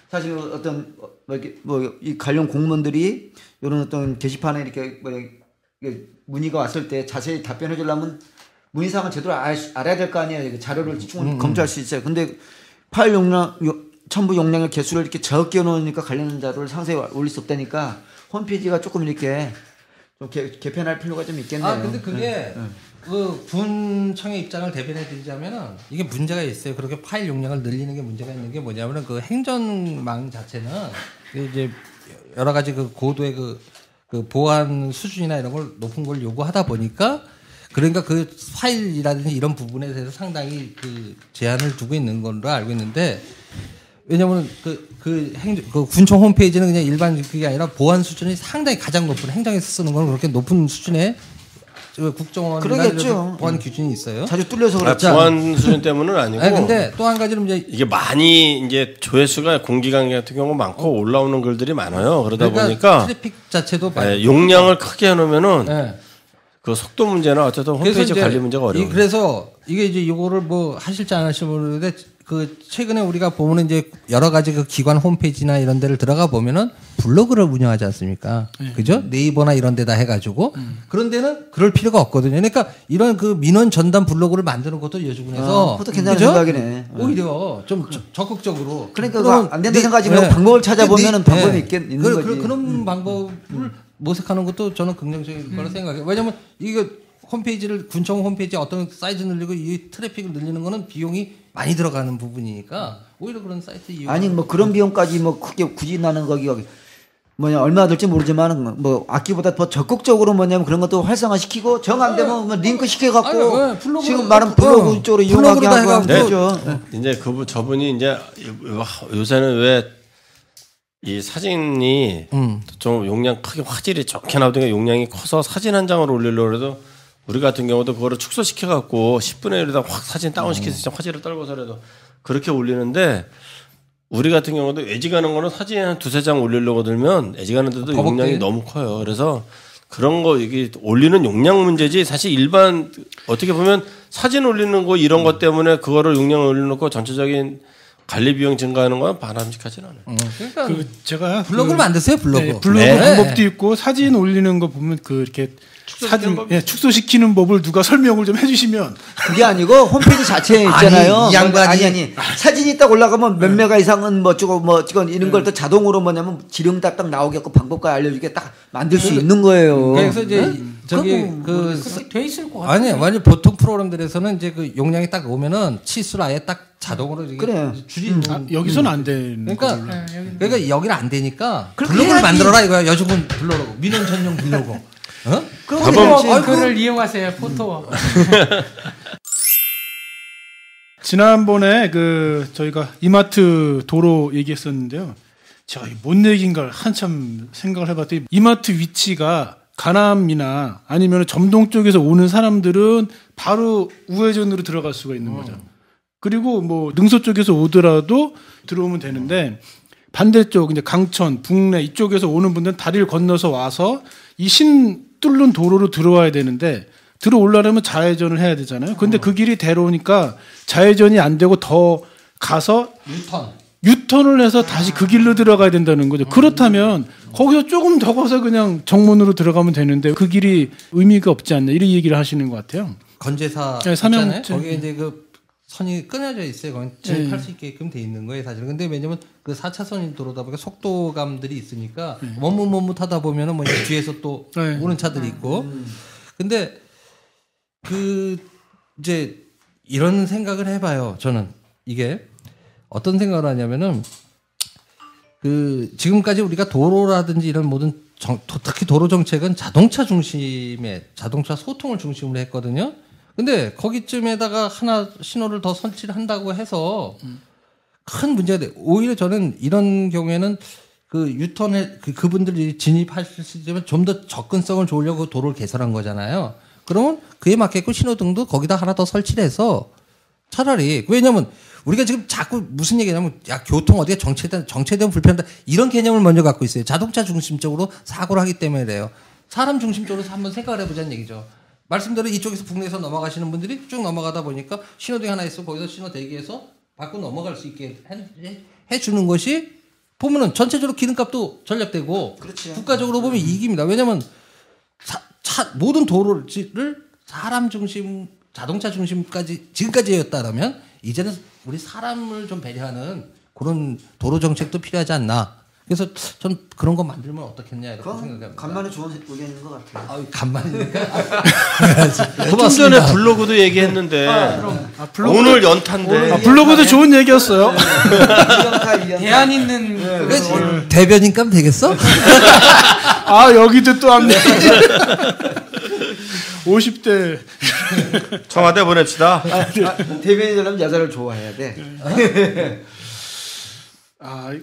사실 어떤 이 관련 공무원들이 이런 어떤 게시판에 이렇게 문의가 왔을 때 자세히 답변해 주려면 문의사항을 제대로 알아야 될 거 아니에요. 자료를 충분히 검토할 수 있어요. 근데 파일 용량, 첨부 용량의 개수를 이렇게 적게 놓으니까 관련 자료를 상세히 올릴 수 없다니까 홈페이지가 조금 이렇게 좀 개편할 필요가 좀 있겠네요. 근데 그게 그 군청의 입장을 대변해 드리자면은 이게 문제가 있어요. 그렇게 파일 용량을 늘리는 게 문제가 있는 게 뭐냐면은 그 행정망 자체는 이제 여러 가지 그 고도의 그 보안 수준이나 이런 걸 높은 걸 요구하다 보니까 그러니까 그 파일이라든지 이런 부분에 대해서 상당히 그 제한을 두고 있는 걸로 알고 있는데 왜냐면 그 군청 홈페이지는 그냥 일반 그게 아니라 보안 수준이 상당히 가장 높은 행정에서 쓰는 건 그렇게 높은 수준의 국정원이나 보안 기준이 있어요. 자주 뚫려서 그렇죠. 보안 수준 때문은 아니고. 근데 또 한 가지는 이게 많이 이제 조회수가 공기관계 같은 경우 많고 올라오는 글들이 많아요. 그러다 보니까 트래픽 자체도 용량을 크게 해놓으면은 그 속도 문제나 어쨌든 홈페이지 관리 문제가 어려워요. 그래서 이게 이제 이거를 뭐 하실지 안 하실지 모르는데 그 최근에 우리가 보면은 이제 여러 가지 그 기관 홈페이지나 이런 데를 들어가 보면은 블로그를 운영하지 않습니까? 그죠? 네이버나 이런 데다 해가지고 그런 데는 그럴 필요가 없거든요. 그러니까 이런 그 민원 전담 블로그를 만드는 것도 여주군에서 그것도 괜찮은 생각이네. 오히려 좀 적극적으로. 그러니까 안 된다 생각하지만 방법을 찾아보면은 방법이 있는 거지. 그런 방법을 모색하는 것도 저는 긍정적인 거라 생각해요. 왜냐면 이거 홈페이지를 군청 홈페이지 어떤 사이즈 늘리고 이 트래픽을 늘리는 거는 비용이 많이 들어가는 부분이니까 오히려 그런 사이트 이용. 아니 뭐 그런 비용까지 뭐 크게 굳이 나는 거기가 뭐냐 얼마 들지 모르지만 뭐 악기보다 더 적극적으로 뭐냐면 그런 것도 활성화시키고 정 안 되면 뭐 링크 시켜갖고 지금 말은 블로그 쪽으로 이용하게 하고 그렇죠. 이제 저분이 이제 요새는 왜 이 사진이 좀 용량 크게 화질이 좋게 나오니까 용량이 커서 사진 한 장을 올리려고 해도 우리 같은 경우도 그거를 축소시켜갖고 10분의 1에다 확 사진 다운시켜서 화질을 떨궈서라도 그렇게 올리는데 우리 같은 경우도 애지가는 거는 사진 한 두세 장 올리려고 들면 애지가는데도 용량이 너무 커요. 그래서 그런 거 이게 올리는 용량 문제지 사실 일반 어떻게 보면 사진 올리는 거 이런 것 때문에 그거를 용량을 올려놓고 전체적인 관리 비용 증가하는 건 바람직하진 않아요. 그러니까 제가 블로그를 만드세요. 블로그. 블로그 방법도 있고 사진 올리는 거 보면 그 이렇게 사진 축소시키는 법을 누가 설명을 좀 해주시면 그게 아니고 홈페이지 자체에 있잖아요. 아니 사진이 딱 올라가면 몇 메가 이상은 뭐 찍은 이런 걸 또 자동으로 뭐냐면 지령 딱딱 나오게끔 방법까지 알려주게 딱 만들 수 있는 거예요. 그래서 이제 저기 돼 있을 것 같아요. 아니 완전 보통 프로그램들에서는 이제 그 용량이 딱 오면은 치수를 아예 딱 자동으로 그래. 줄이는 여기서는 안 되는 그러니까 여기는 안 되니까 블로그를 만들어라 이거야. 여주군 블로그 민원 전용 블로그. 포토워 글을 이용하세요. 포토워. 지난번에 저희가 이마트 도로 얘기했었는데요. 제가 뭔 얘기인가 한참 생각을 해봤더니 이마트 위치가 가남이나 아니면 점동 쪽에서 오는 사람들은 바로 우회전으로 들어갈 수가 있는 거죠. 그리고 뭐 능소 쪽에서 오더라도 들어오면 되는데 반대쪽 이제 강천, 북내 이쪽에서 오는 분들은 다리를 건너서 와서 이 신 뚫는 도로로 들어와야 되는데 들어오려면 좌회전을 해야 되잖아요. 근데 그 길이 대로니까 좌회전이 안 되고 더 가서 유턴을 해서 다시 그 길로 들어가야 된다는 거죠. 그렇다면 거기서 조금 더 가서 그냥 정문으로 들어가면 되는데 그 길이 의미가 없지 않나 이런 얘기를 하시는 것 같아요. 건재사 네, 있잖아요. 거기에 이제 그 선이 끊어져 있어요. 거기 진입할 수 있게끔 돼 있는 거예요, 사실은. 근데 왜냐면 그 4차선이 도로다 보니까 속도감들이 있으니까 머뭇머뭇하다 보면은 뭐 이제 뒤에서 또 오는 차들이 있고. 근데 그 이제 이런 생각을 해봐요. 저는 이게 어떤 생각을 하냐면은 그 지금까지 우리가 도로라든지 이런 모든 특히 도로 정책은 자동차 중심의 자동차 소통을 중심으로 했거든요. 근데 거기쯤에다가 하나 신호를 더 설치를 한다고 해서 큰 문제가 돼. 오히려 저는 이런 경우에는 그 유턴에 그분들이 진입하실 수 있으면 좀 더 접근성을 좋으려고 도로를 개설한 거잖아요. 그러면 그에 맞게끔 신호등도 거기다 하나 더 설치를 해서 차라리 왜냐면 우리가 지금 자꾸 무슨 얘기냐면 야 교통 어디가 정체되면 불편하다 이런 개념을 먼저 갖고 있어요. 자동차 중심적으로 사고를 하기 때문에 그래요. 사람 중심적으로 한번 생각을 해보자는 얘기죠. 말씀대로 이쪽에서 북내에서 넘어가시는 분들이 쭉 넘어가다 보니까 신호등이 하나 있어 거기서 신호 대기해서 밖으로 넘어갈 수 있게 해주는 것이 보면은 전체적으로 기름값도 절약되고 그렇죠. 국가적으로 보면 이익입니다. 왜냐하면 모든 도로를 사람 중심 자동차 중심까지 지금까지였다라면 이제는 우리 사람을 좀 배려하는 그런 도로 정책도 필요하지 않나. 그래서 전 그런 거 만들면 어떻겠냐 이렇게 생각합니다. 간만에 좋은 의견인 것 같아요. 간만이니까. 좀 전에 블로그도 얘기했는데 오늘 연탄데 블로그도 좋은 얘기였어요. 대안 있는 대변인감 되겠어? 아 여기도 또 안 돼. 50대 청와대 보냅시다. 대변인 되려면 여자를 좋아해야 돼.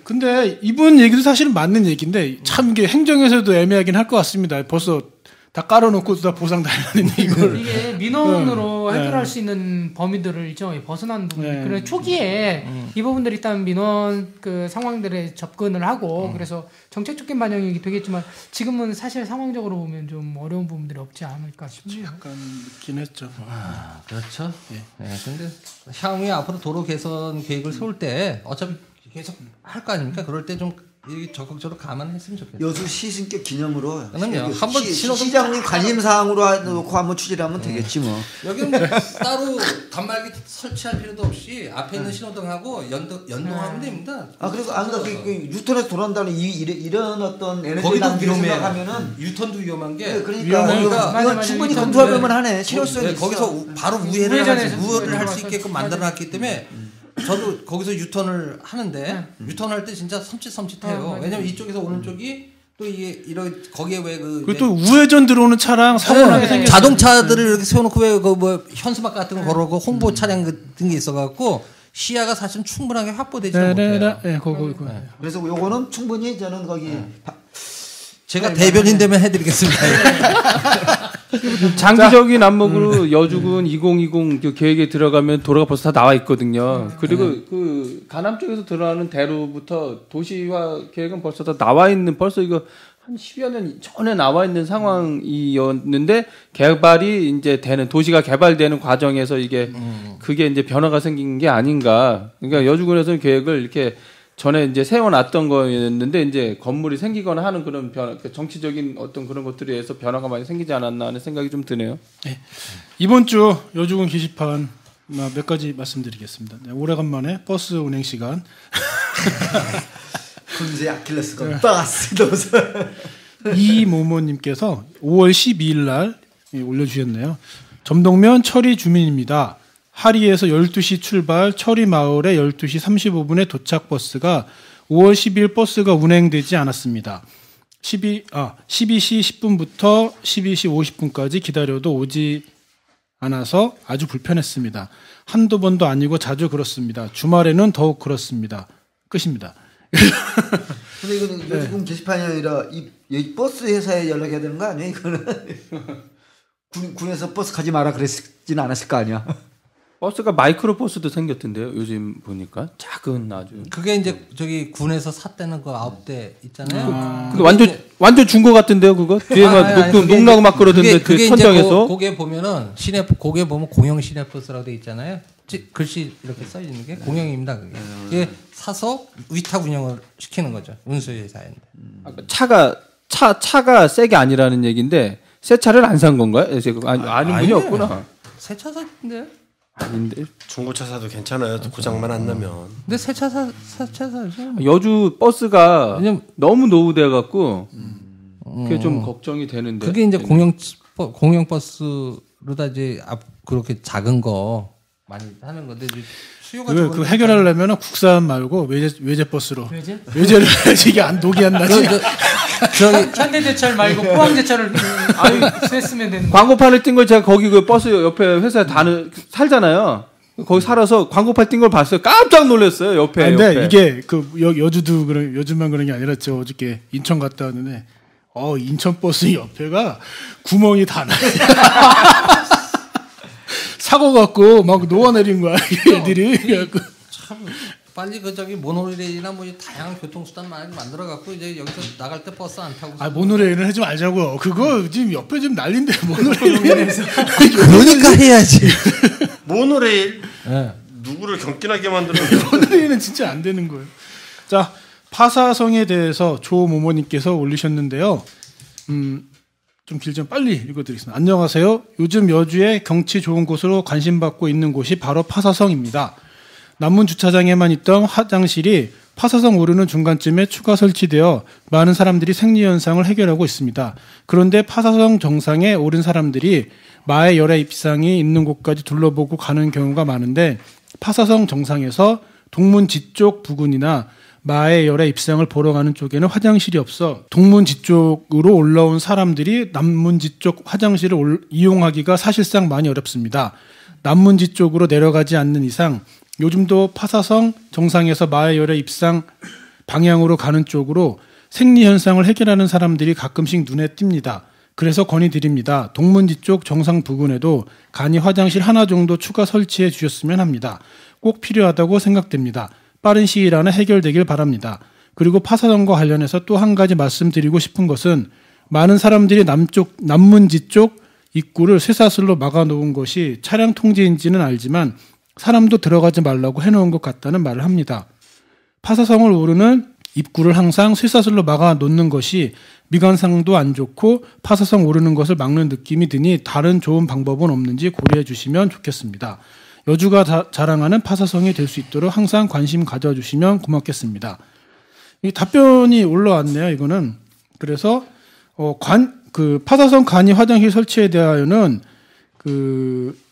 근데 이분 얘기도 사실은 맞는 얘기인데 참 이게 행정에서도 애매하긴 할 것 같습니다. 벌써 다 깔아놓고 다 보상 달라는데 이걸 이게 민원으로 해결할 수 있는 범위들을 일정하게 벗어난 부분. 그래서 초기에 이 부분들이 일단 민원 그 상황들에 접근을 하고 그래서 정책적인 반영이 되겠지만 지금은 사실 상황적으로 보면 좀 어려운 부분들이 없지 않을까 싶네요. 약간 있긴 했죠. 그렇죠. 근데 향후에 앞으로 도로 개선 계획을 세울 때 어차피 계속 할 거 아닙니까? 그럴 때 좀 적극적으로 감안했으면 좋겠어요. 여수 시승격 기념으로 그럼요. 한번 시장님 관심사항으로 놓고 한번 추진하면 되겠지 뭐. 여기는 따로 단말기 설치할 필요도 없이 앞에 있는 신호등하고 연동하면 됩니다. 그리고 그 유턴에서 돌아온다는 이런 어떤 에너지 거기도 낭비를 위험해. 생각하면 유턴도 위험한 게 그러니까 이건 충분히 검토해보면 하네. 실효성이 있어. 거기서 바로 우회를 할 수 있게끔 만들어놨기 때문에 저도 거기서 유턴을 하는데 유턴할 때 진짜 섬찟해요. 왜냐면 이쪽에서 오는 쪽이 또 이게 이런 거기에 왜 그리고 또 우회전 들어오는 차랑 사고 나게 생겼어요. 자동차들을 이렇게 세워놓고 왜 그 뭐 현수막 같은 거 걸어놓고 홍보 차량 같은 게 있어갖고 시야가 사실은 충분하게 확보되지 못해요. 그래서 요거는 충분히 저는 거기 제가 대변인 되면 해드리겠습니다. 장기적인 안목으로 여주군 2020 그 계획에 들어가면 도로가 벌써 다 나와 있거든요. 그리고 그 가남 쪽에서 들어가는 대로부터 도시화 계획은 벌써 다 나와 있는 벌써 이거 한 10여 년 전에 나와 있는 상황이었는데 개발이 이제 되는 도시가 개발되는 과정에서 이게 그게 이제 변화가 생긴 게 아닌가. 그러니까 여주군에서는 계획을 이렇게 전에 이제 세워놨던 거였는데 이제 건물이 생기거나 하는 그런 변화, 정치적인 어떤 그런 것들에 의해서 변화가 많이 생기지 않았나 하는 생각이 좀 드네요. 네. 이번 주 여주군 게시판 몇 가지 말씀드리겠습니다. 네, 오래간만에 버스 운행 시간. 군세 아킬레스건 빠스 넣어서 이모모님께서 5월 12일 날 올려주셨네요. 점동면 철이 주민입니다. 하리에서 12시 출발 철이 마을에 12시 35분에 도착 버스가 5월 10일 버스가 운행되지 않았습니다. 12시 10분부터 12시 50분까지 기다려도 오지 않아서 아주 불편했습니다. 한두 번도 아니고 자주 그렇습니다. 주말에는 더욱 그렇습니다. 끝입니다. 근데 이거는 요즘 게시판이 아니라 이 버스 회사에 연락해야 되는 거 아니야? 이거는 군에서 버스 가지 마라 그랬지는 않았을 거 아니야? 버스가 마이크로 버스도 생겼던데요. 요즘 보니까 작은 아주. 그게 이제 저기 군에서 샀다는 거 9대 있잖아요. 근데 완전 준 거 같은데요, 그거? 뒤에만 녹나고 막 그러던데 그 천장에서. 거기에 보면은 거기에 보면 공영 시내버스라고 돼 있잖아요. 글씨 이렇게 써 있는 게 공영입니다. 그게 사서 위탁 운영을 시키는 거죠. 운수회사인데. 차가 세게 아니라는 얘기인데 새 차를 안 산 건가요? 아는 분이 없구나. 새 차 샀는데요? 아닌데. 중고차 사도 괜찮아요. 고장만 안 나면. 근데 새 차 사죠. 여주 버스가 왜냐면 너무 노후돼 갖고 그게 좀 걱정이 되는데. 그게 이제 공영 버스로다 이제 그렇게 작은 거 많이 하는 건데 수요가 그 해결하려면 국산 말고 외제 버스로. 외제를 이게 녹이 안 나지. 저기 현대제철 말고 포항제철을 쓰면 되는. 광고판을 띈 걸 제가 거기 그 버스 옆에 회사에 살잖아요. 거기 살아서 광고판 띈 걸 봤어요. 깜짝 놀랐어요. 옆에. 근데 이게 그 여주도 요즘만 그런 게 아니라 저 어저께 인천 갔다 왔는데 인천 버스 옆에가 구멍이 다 나. 사고 갖고 막 녹아내린 거야 애들이. 참 빨리 저기 모노레일이나 뭐 다양한 교통수단 많이 만들어 갖고 이제 여기서 나갈 때 버스 안 타고. 모노레일은 하지 말자고요. 그거 지금 옆에 좀 난린데 모노레일에서. 그러니까 해야지. 모노레일 네. 누구를 경기나게 만드는 모노레일은 진짜 안 되는 거예요. 자, 파사성에 대해서 조모모님께서 올리셨는데요. 좀 길지만 빨리 읽어드리겠습니다. 안녕하세요. 요즘 여주에 경치 좋은 곳으로 관심받고 있는 곳이 바로 파사성입니다. 남문 주차장에만 있던 화장실이 파사성 오르는 중간쯤에 추가 설치되어 많은 사람들이 생리현상을 해결하고 있습니다. 그런데 파사성 정상에 오른 사람들이 마의 열애 입상이 있는 곳까지 둘러보고 가는 경우가 많은데 파사성 정상에서 동문지 쪽 부근이나 마의 열애 입상을 보러 가는 쪽에는 화장실이 없어 동문지 쪽으로 올라온 사람들이 남문지 쪽 화장실을 이용하기가 사실상 많이 어렵습니다. 남문지 쪽으로 내려가지 않는 이상 요즘도 파사성 정상에서 마의 열애 입상 방향으로 가는 쪽으로 생리현상을 해결하는 사람들이 가끔씩 눈에 띕니다. 그래서 건의드립니다. 동문지 쪽 정상 부근에도 간이 화장실 하나 정도 추가 설치해 주셨으면 합니다. 꼭 필요하다고 생각됩니다. 빠른 시일 안에 해결되길 바랍니다. 그리고 파사성과 관련해서 또 한 가지 말씀드리고 싶은 것은 많은 사람들이 남문지 쪽 입구를 쇠사슬로 막아놓은 것이 차량 통제인지는 알지만 사람도 들어가지 말라고 해놓은 것 같다는 말을 합니다. 파사성을 오르는 입구를 항상 쇠사슬로 막아놓는 것이 미관상도 안 좋고 파사성 오르는 것을 막는 느낌이 드니 다른 좋은 방법은 없는지 고려해 주시면 좋겠습니다. 여주가 자랑하는 파사성이 될 수 있도록 항상 관심 가져주시면 고맙겠습니다. 이 답변이 올라왔네요. 이거는 그래서 파사성 간이 화장실 설치에 대하여는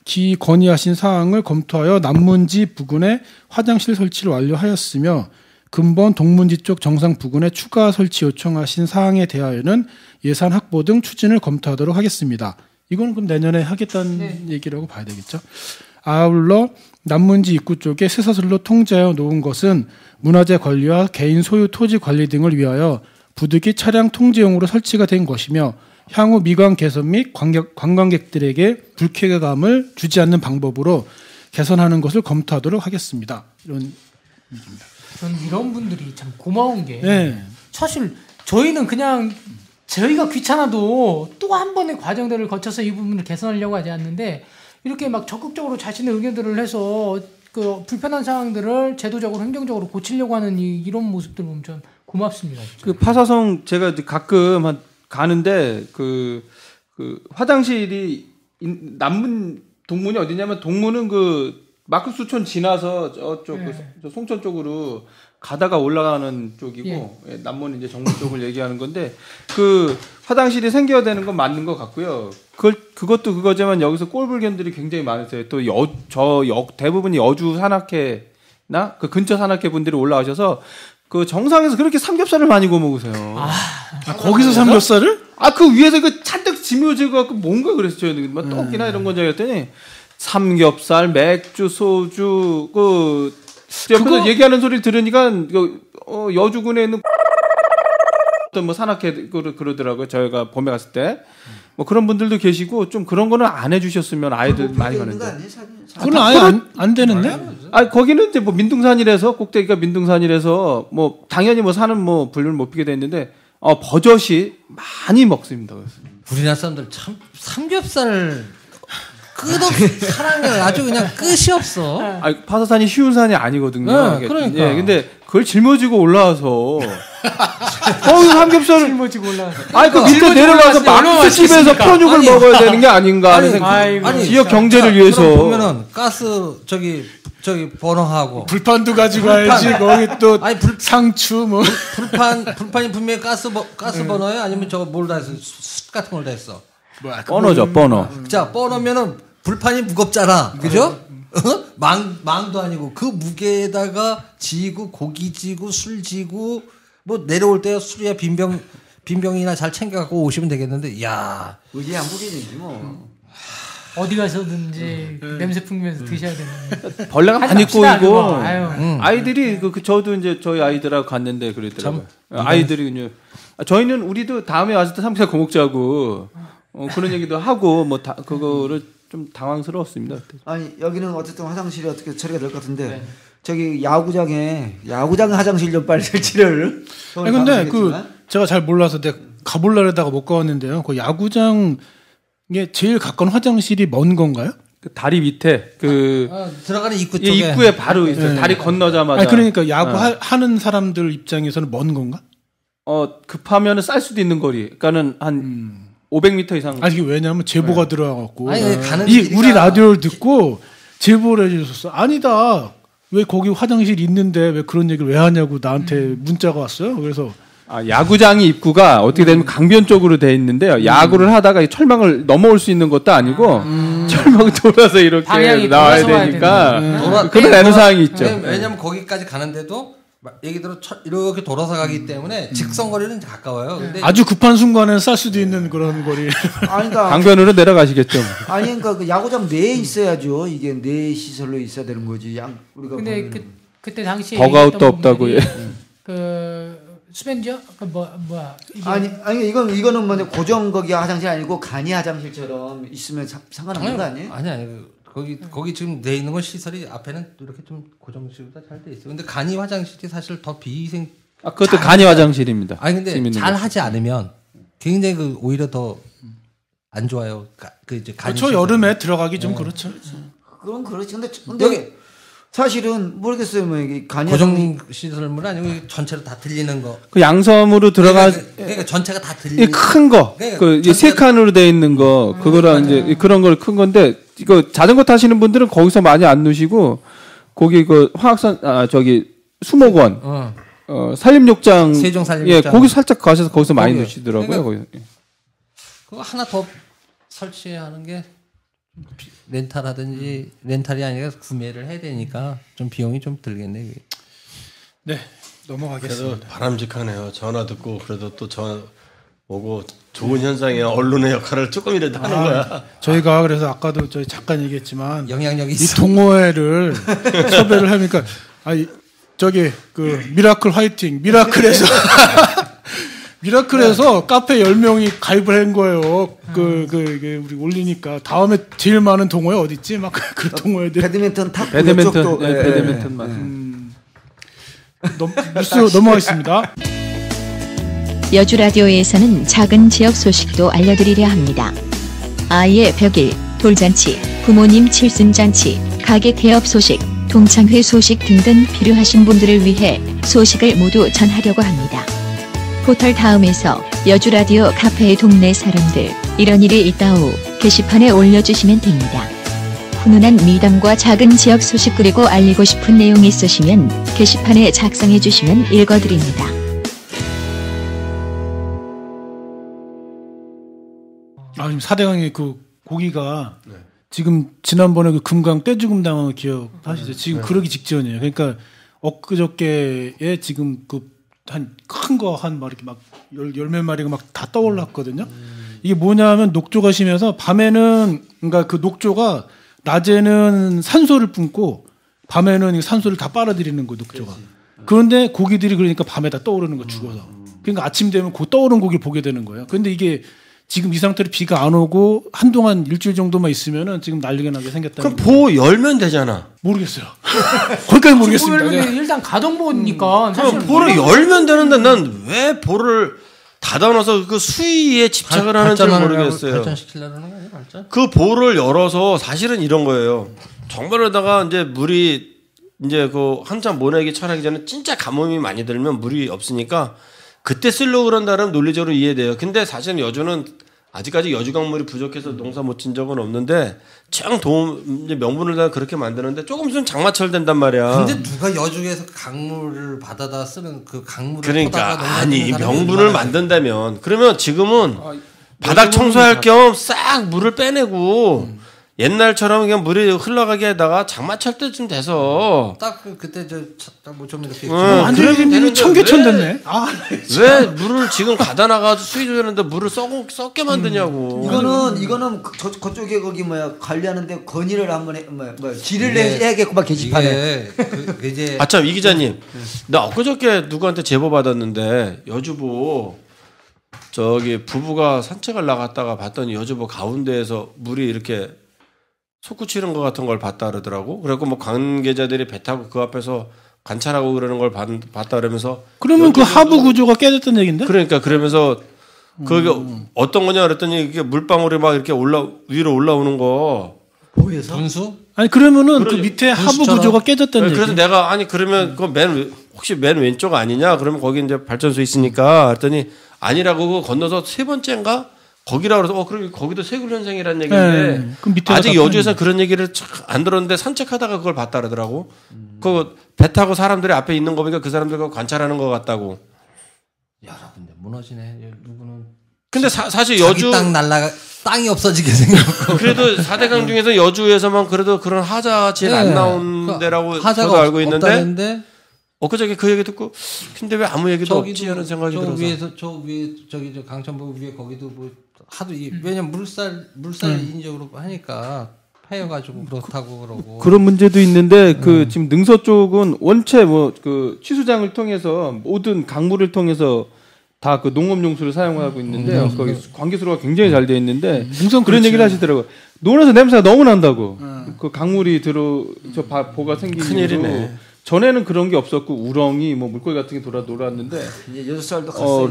기 건의하신 사항을 검토하여 남문지 부근에 화장실 설치를 완료하였으며 근본 동문지 쪽 정상 부근에 추가 설치 요청하신 사항에 대하여는 예산 확보 등 추진을 검토하도록 하겠습니다. 이건 그럼 내년에 하겠다는 얘기라고 봐야 되겠죠. 아울러 남문지 입구 쪽에 쇠사슬로 통제하여 놓은 것은 문화재 관리와 개인 소유 토지 관리 등을 위하여 부득이 차량 통제용으로 설치가 된 것이며 향후 미관 개선 및 관광객들에게 불쾌감을 주지 않는 방법으로 개선하는 것을 검토하도록 하겠습니다. 이런 얘기입니다. 저는 이런 분들이 참 고마운 게 사실 저희는 그냥 저희가 귀찮아도 또 한 번의 과정들을 거쳐서 이 부분을 개선하려고 하지 않는데 이렇게 막 적극적으로 자신의 의견들을 해서 그 불편한 상황들을 제도적으로 행정적으로 고치려고 하는 이런 모습들 보면 좀 고맙습니다. 진짜. 그 파사성 제가 가끔 가는데 그 화장실이 남문 동문이 어디냐면 동문은 그 마크수촌 지나서 저쪽 저 송천 쪽으로 가다가 올라가는 쪽이고 남문은 이제 정문 쪽을 얘기하는 건데 그 화장실이 생겨야 되는 건 맞는 것 같고요. 그것도 그거지만 여기서 꼴불견들이 굉장히 많으세요. 또 대부분이 여주 산악회나 그 근처 산악회 분들이 올라가셔서 그 정상에서 그렇게 삼겹살을 많이 구워 먹으세요. 거기서 삼겹살을? 그 위에서 그 잔뜩 지묘져 갖고 뭔가 그랬어요. 뭐 떡이나 이런 건 했더니 삼겹살, 맥주, 소주, 옆에서 얘기하는 소리를 들으니까 여주군에 있는 어떤 뭐 산악회 그러더라고요. 저희가 봄에 갔을 때 뭐 그런 분들도 계시고 좀 그런 거는 안 해주셨으면 아이들 많이 가는데. 그건 아예 안 되는데? 아 거기는 이제 뭐 민둥산이라서 꼭대기가 민둥산이라서 뭐 당연히 뭐 산은 뭐 분류를 못 피게 돼 있는데 버젓이 많이 먹습니다. 우리나라 사람들 참 삼겹살 끝없이 사랑을 아주 그냥 끝이 없어. 아 파사산이 쉬운 산이 아니거든요. 네, 그러니까. 예, 근데 그걸 짊어지고 올라와서 삼겹살을 짊어지고 올라가서. 아니 그 밑에 내려가서 막국수집에서 편육을 아니, 먹어야 되는 게 아닌가 하는 생각. 아이고, 지역 경제를 위해서. 보면은 가스 저기 버너하고 불판도 가지고 와야지. 거기 또 아니, 상추 뭐. 불판이 분명히 가스 버너에 아니면 저거 뭘 다 했어? 숯 같은 걸 다 했어. 버너죠, 버너. 자, 버너면은 불판이 무겁잖아. 그죠? 망도 아니고 그 무게에다가 지고 고기 지고 술 지고 뭐 내려올 때 술이야 빈병이나 잘 챙겨갖고 오시면 되겠는데 야 의지양국이지 뭐. 어디 가서든지 냄새 풍기면서 드셔야 되는. 벌레가 많이 맙시다, 꼬이고 그거. 아유. 아이들이 저도 이제 저희 아이들하고 갔는데 그랬더라고요. 아이들이 그냥 저희는 우리도 다음에 왔을 때 삼겹살 구워 먹자고 그런 얘기도 하고 뭐 그거를 좀 당황스러웠습니다. 그때. 아니 여기는 어쨌든 화장실이 어떻게 처리가 될 것 같은데 저기 야구장 화장실 좀 빨리 설치를. 아니 근데 제가 잘 몰라서 내가 가볼라다가 못 가봤는데요. 그 야구장에 제일 가까운 화장실이 먼 건가요? 그 다리 밑에 들어가는 입구 쪽에 입구에 바로 있어요. 다리 건너자마자. 아니 그러니까 야구 하는 사람들 입장에서는 먼 건가? 급하면은 쌀 수도 있는 거리. 그러니까는 한 500m 이상. 아니 이게 왜냐면 제보가 들어와갖고 가는 우리 라디오를 듣고 제보를 해주셨어. 아니다. 왜 거기 화장실 있는데 왜 그런 얘기를 왜 하냐고 나한테 문자가 왔어요. 그래서 야구장이 입구가 어떻게 되면 강변 쪽으로 돼 있는데요. 야구를 하다가 철망을 넘어올 수 있는 것도 아니고 철망 돌아서 이렇게 나와야 되니까 그런 애로사항이 있죠. 왜냐면 거기까지 가는데도 얘기 들어 이렇게 돌아서 가기 때문에 직선거리는 가까워요. 근데 아주 급한 순간에 쌀 수도 있는 그런 거리. 그러니까 강변으로 내려가시겠죠. 아니 그러니까 그 야구장 내에 있어야죠. 이게 내 시설로 있어야 되는 거지. 우리가 근데 그때 당시에 버가웃도 없다고. 그 수변지역 뭐야 이게 아니 이거는 뭐냐 고정 거기 화장실 아니고 간이 화장실처럼 있으면 상관없는 거 아니에요? 아니 거기 지금 돼 있는 건 시설이 앞에는 이렇게 좀 고정식으로 잘 돼 있어요. 근데 간이 화장실이 사실 더 비위생. 그것도 간이 화장실입니다. 아니 근데 잘 하지 않으면 굉장히 오히려 더 안 좋아요. 이제 간이. 그렇죠. 여름에 들어가기 좀 그렇죠. 그건 그렇지. 근데 여기 사실은 모르겠어요. 뭐 이게 간이 고정 시설물 아니고 전체로 다 들리는 거. 그 양섬으로 그러니까 전체가 다 들리는 큰 거. 그러니까 세 칸으로 돼 있는 거. 그거랑 이제 그런 걸 큰 건데 이거 자전거 타시는 분들은 거기서 많이 안 누시고 거기 화학산 수목원 산림욕장 세종 산림욕장 예, 거기 살짝 가셔서 거기서 많이 누시더라고요. 그러니까 그거 하나 더 설치하는 게 렌탈이 아니라 구매를 해야 되니까 좀 비용이 좀 들겠네. 그게. 네, 넘어가겠습니다. 그래도 바람직하네요. 전화 듣고 그래도 또 오고 좋은 현상이야. 언론의 역할을 조금이라도 하는 거야. 저희가 그래서 아까도 저희 잠깐 얘기했지만 영향력이 이 있어. 동호회를 섭외를 하니까 미라클 화이팅 미라클에서 카페 10명이 가입을 한 거예요. 우리 올리니까 다음에 제일 많은 동호회 어디 있지? 막 그 동호회들. 배드민턴 탁구 배드민턴만. 뉴스 넘어가겠습니다. 여주 라디오에서는 작은 지역 소식도 알려드리려 합니다. 아이의 100일, 돌잔치, 부모님 칠순잔치, 가게 개업 소식, 동창회 소식 등등 필요하신 분들을 위해 소식을 모두 전하려고 합니다. 포털 다음에서 여주 라디오 카페의 동네 사람들 이런 일이 있다오 게시판에 올려주시면 됩니다. 훈훈한 미담과 작은 지역 소식 그리고 알리고 싶은 내용이 있으시면 게시판에 작성해 주시면 읽어드립니다. 지금 사대강의 그 고기가 지금 지난번에 그 금강 떼죽음 당한 거 기억하시죠? 지금 그러기 직전이에요. 그러니까 엊그저께에 지금 한 큰 거 이렇게 막 열몇 마리가 막 다 떠올랐거든요. 이게 뭐냐면 녹조가 심해서 밤에는 그러니까 그 녹조가 낮에는 산소를 뿜고 밤에는 산소를 다 빨아들이는 거 녹조가. 그런데 고기들이 그러니까 밤에 다 떠오르는 거 죽어서. 그러니까 아침 되면 곧 떠오른 고기를 보게 되는 거예요. 그런데 이게 지금 이 상태로 비가 안 오고 한동안 일주일 정도만 있으면은 지금 난리가 나게 생겼다. 그럼 보 열면 되잖아. 모르겠어요. 거기까지 모르겠습니다. 보면 일단 가동보니까 사실 그럼 보를 열면 되는데 난 왜 보를 닫아놔서 그 수위에 집착을 하는지 모르겠어요. 발전시키려는 거 아니야, 발전? 그 보를 열어서 사실은 이런 거예요. 정말로다가 이제 물이 이제 그 한참 모내기 철하기 전에 진짜 가뭄이 많이 들면 물이 없으니까 그때 쓰려고 그런다면 논리적으로 이해돼요. 근데 사실은 여주는 아직까지 여주 강물이 부족해서 농사 못 진 적은 없는데 참 도움 이제 명분을 다 그렇게 만드는데 조금 있으면 장마철 된단 말이야. 근데 누가 여주에서 강물을 받아다 쓰는 그 강물을 그러니까 퍼다가 아니 농사 짓는 사람이 명분을 얼마나 만든다면 그러면 지금은 바닥 청소할 겸 싹 물을 빼내고 옛날처럼 그냥 물이 흘러가게 하다가 장마철 때쯤 돼서 딱 그때 저좀 이렇게 완전히 그러면 청계천 되는데 됐네. 아, 왜 물을 지금 가다 나가서 수위 조절하는데 물을 썩게 만드냐고. 이거는 그쪽에 거기 관리하는데 건의를 한번 질의를 해야겠구만 게시판에. 이게 이제 아참 이 기자님, 나 엊그저께 누구한테 제보 받았는데 여주보 저기 부부가 산책을 나갔다가 봤더니 여주보 가운데에서 물이 이렇게 솟구치는 것 같은 걸 봤다 그러더라고. 그래갖고 뭐 관계자들이 배 타고 그 앞에서 관찰하고 그러는 걸 봤다 그러면서. 그러면 그 하부 구조가 깨졌던 얘긴데? 그러니까 그러면서 그게 어떤 거냐 그랬더니 이게 물방울이 막 이렇게 위로 올라오는 거. 보여서? 분수? 아니 그러면은 그 밑에 하부 구조가 깨졌던 얘기. 그래서 내가 아니 그러면 그 혹시 맨 왼쪽 아니냐? 그러면 거기 이제 발전소 있으니까 그랬더니 아니라고 그거 건너서 세 번째인가? 거기라 그래서 그럼 거기도 세굴 현상이라는 얘기인데 네, 그럼 밑에가 아직 다 여주에서 그런 얘기를 안 들었는데 산책하다가 그걸 봤다 그러더라고. 그 배 타고 사람들이 앞에 있는 거 보니까 그 사람들과 관찰하는 것 같다고. 여러 군데 무너지네. 누구는 근데 사실 자기 여주 땅이 없어지게 생겼고. 그래도 4대강 중에서 여주에서만 그래도 그런 하자가 제일 안 나온 데라고 저도 알고 있는데 엊그저께 그 얘기 듣고 근데 왜 아무 얘기도 없지 하는 생각이 들어서 저 위에 저기 저 강천부 위에 거기도 뭐 하도 왜냐면 물살 인적으로 하니까 패여가지고 그렇다고 그러고 그런 문제도 있는데 그 지금 능서 쪽은 원체 뭐 그 취수장을 통해서 모든 강물을 통해서 다 그 농업용수를 사용하고 있는데 거기 관계수로가 굉장히 잘 돼 있는데 그런 얘기를 하시더라고요. 논에서 냄새가 너무 난다고. 그 강물이 저 보가 생기는 큰일이네. 전에는 그런 게 없었고 우렁이 뭐 물고기 같은 게 놀았는데 이제 6살도 갔어요.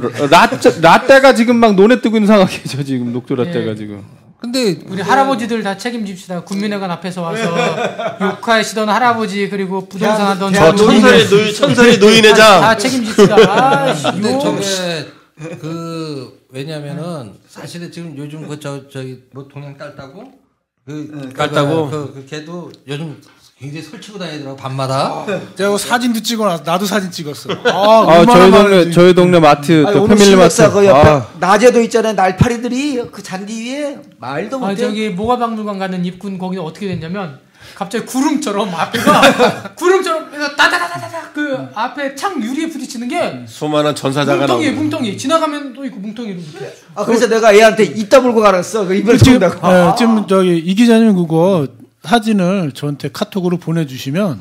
라떼가 지금 막 논에 뜨고 있는 상황이죠. 지금 녹조 라떼가 지금. 근데 우리 할아버지들 다 책임집시다. 국민회관 앞에서 와서 욕하시던 할아버지 그리고 부동산 하던 천설의 노인회장 다 책임집시다. 근데 저게 왜냐면은 사실은 지금 요즘 저기 뭐 동양 딸따고 그 걔도 요즘 굉장히 설치고 다니더라고 밤마다. 제가 사진도 찍어놨어. 나도 사진 찍었어. 저희 동네 마트 또 패밀리 마트. 그 옆에 낮에도 있잖아요. 날파리들이 그 잔디 위에 말도 못해. 저기 모가박물관 가는 입군 거기는 어떻게 됐냐면 갑자기 구름처럼 앞에가 구름처럼 따다다다다 그 앞에 창 유리에 부딪히는 게 수많은 전사자가 나오고 뭉텅이 지나가면 또 있고 뭉텅이로 이렇게. 그래서 내가 애한테 이따 물고 가랬어. 그 입을 ton다고. 지금 저기 이 기자님 그거 사진을 저한테 카톡으로 보내주시면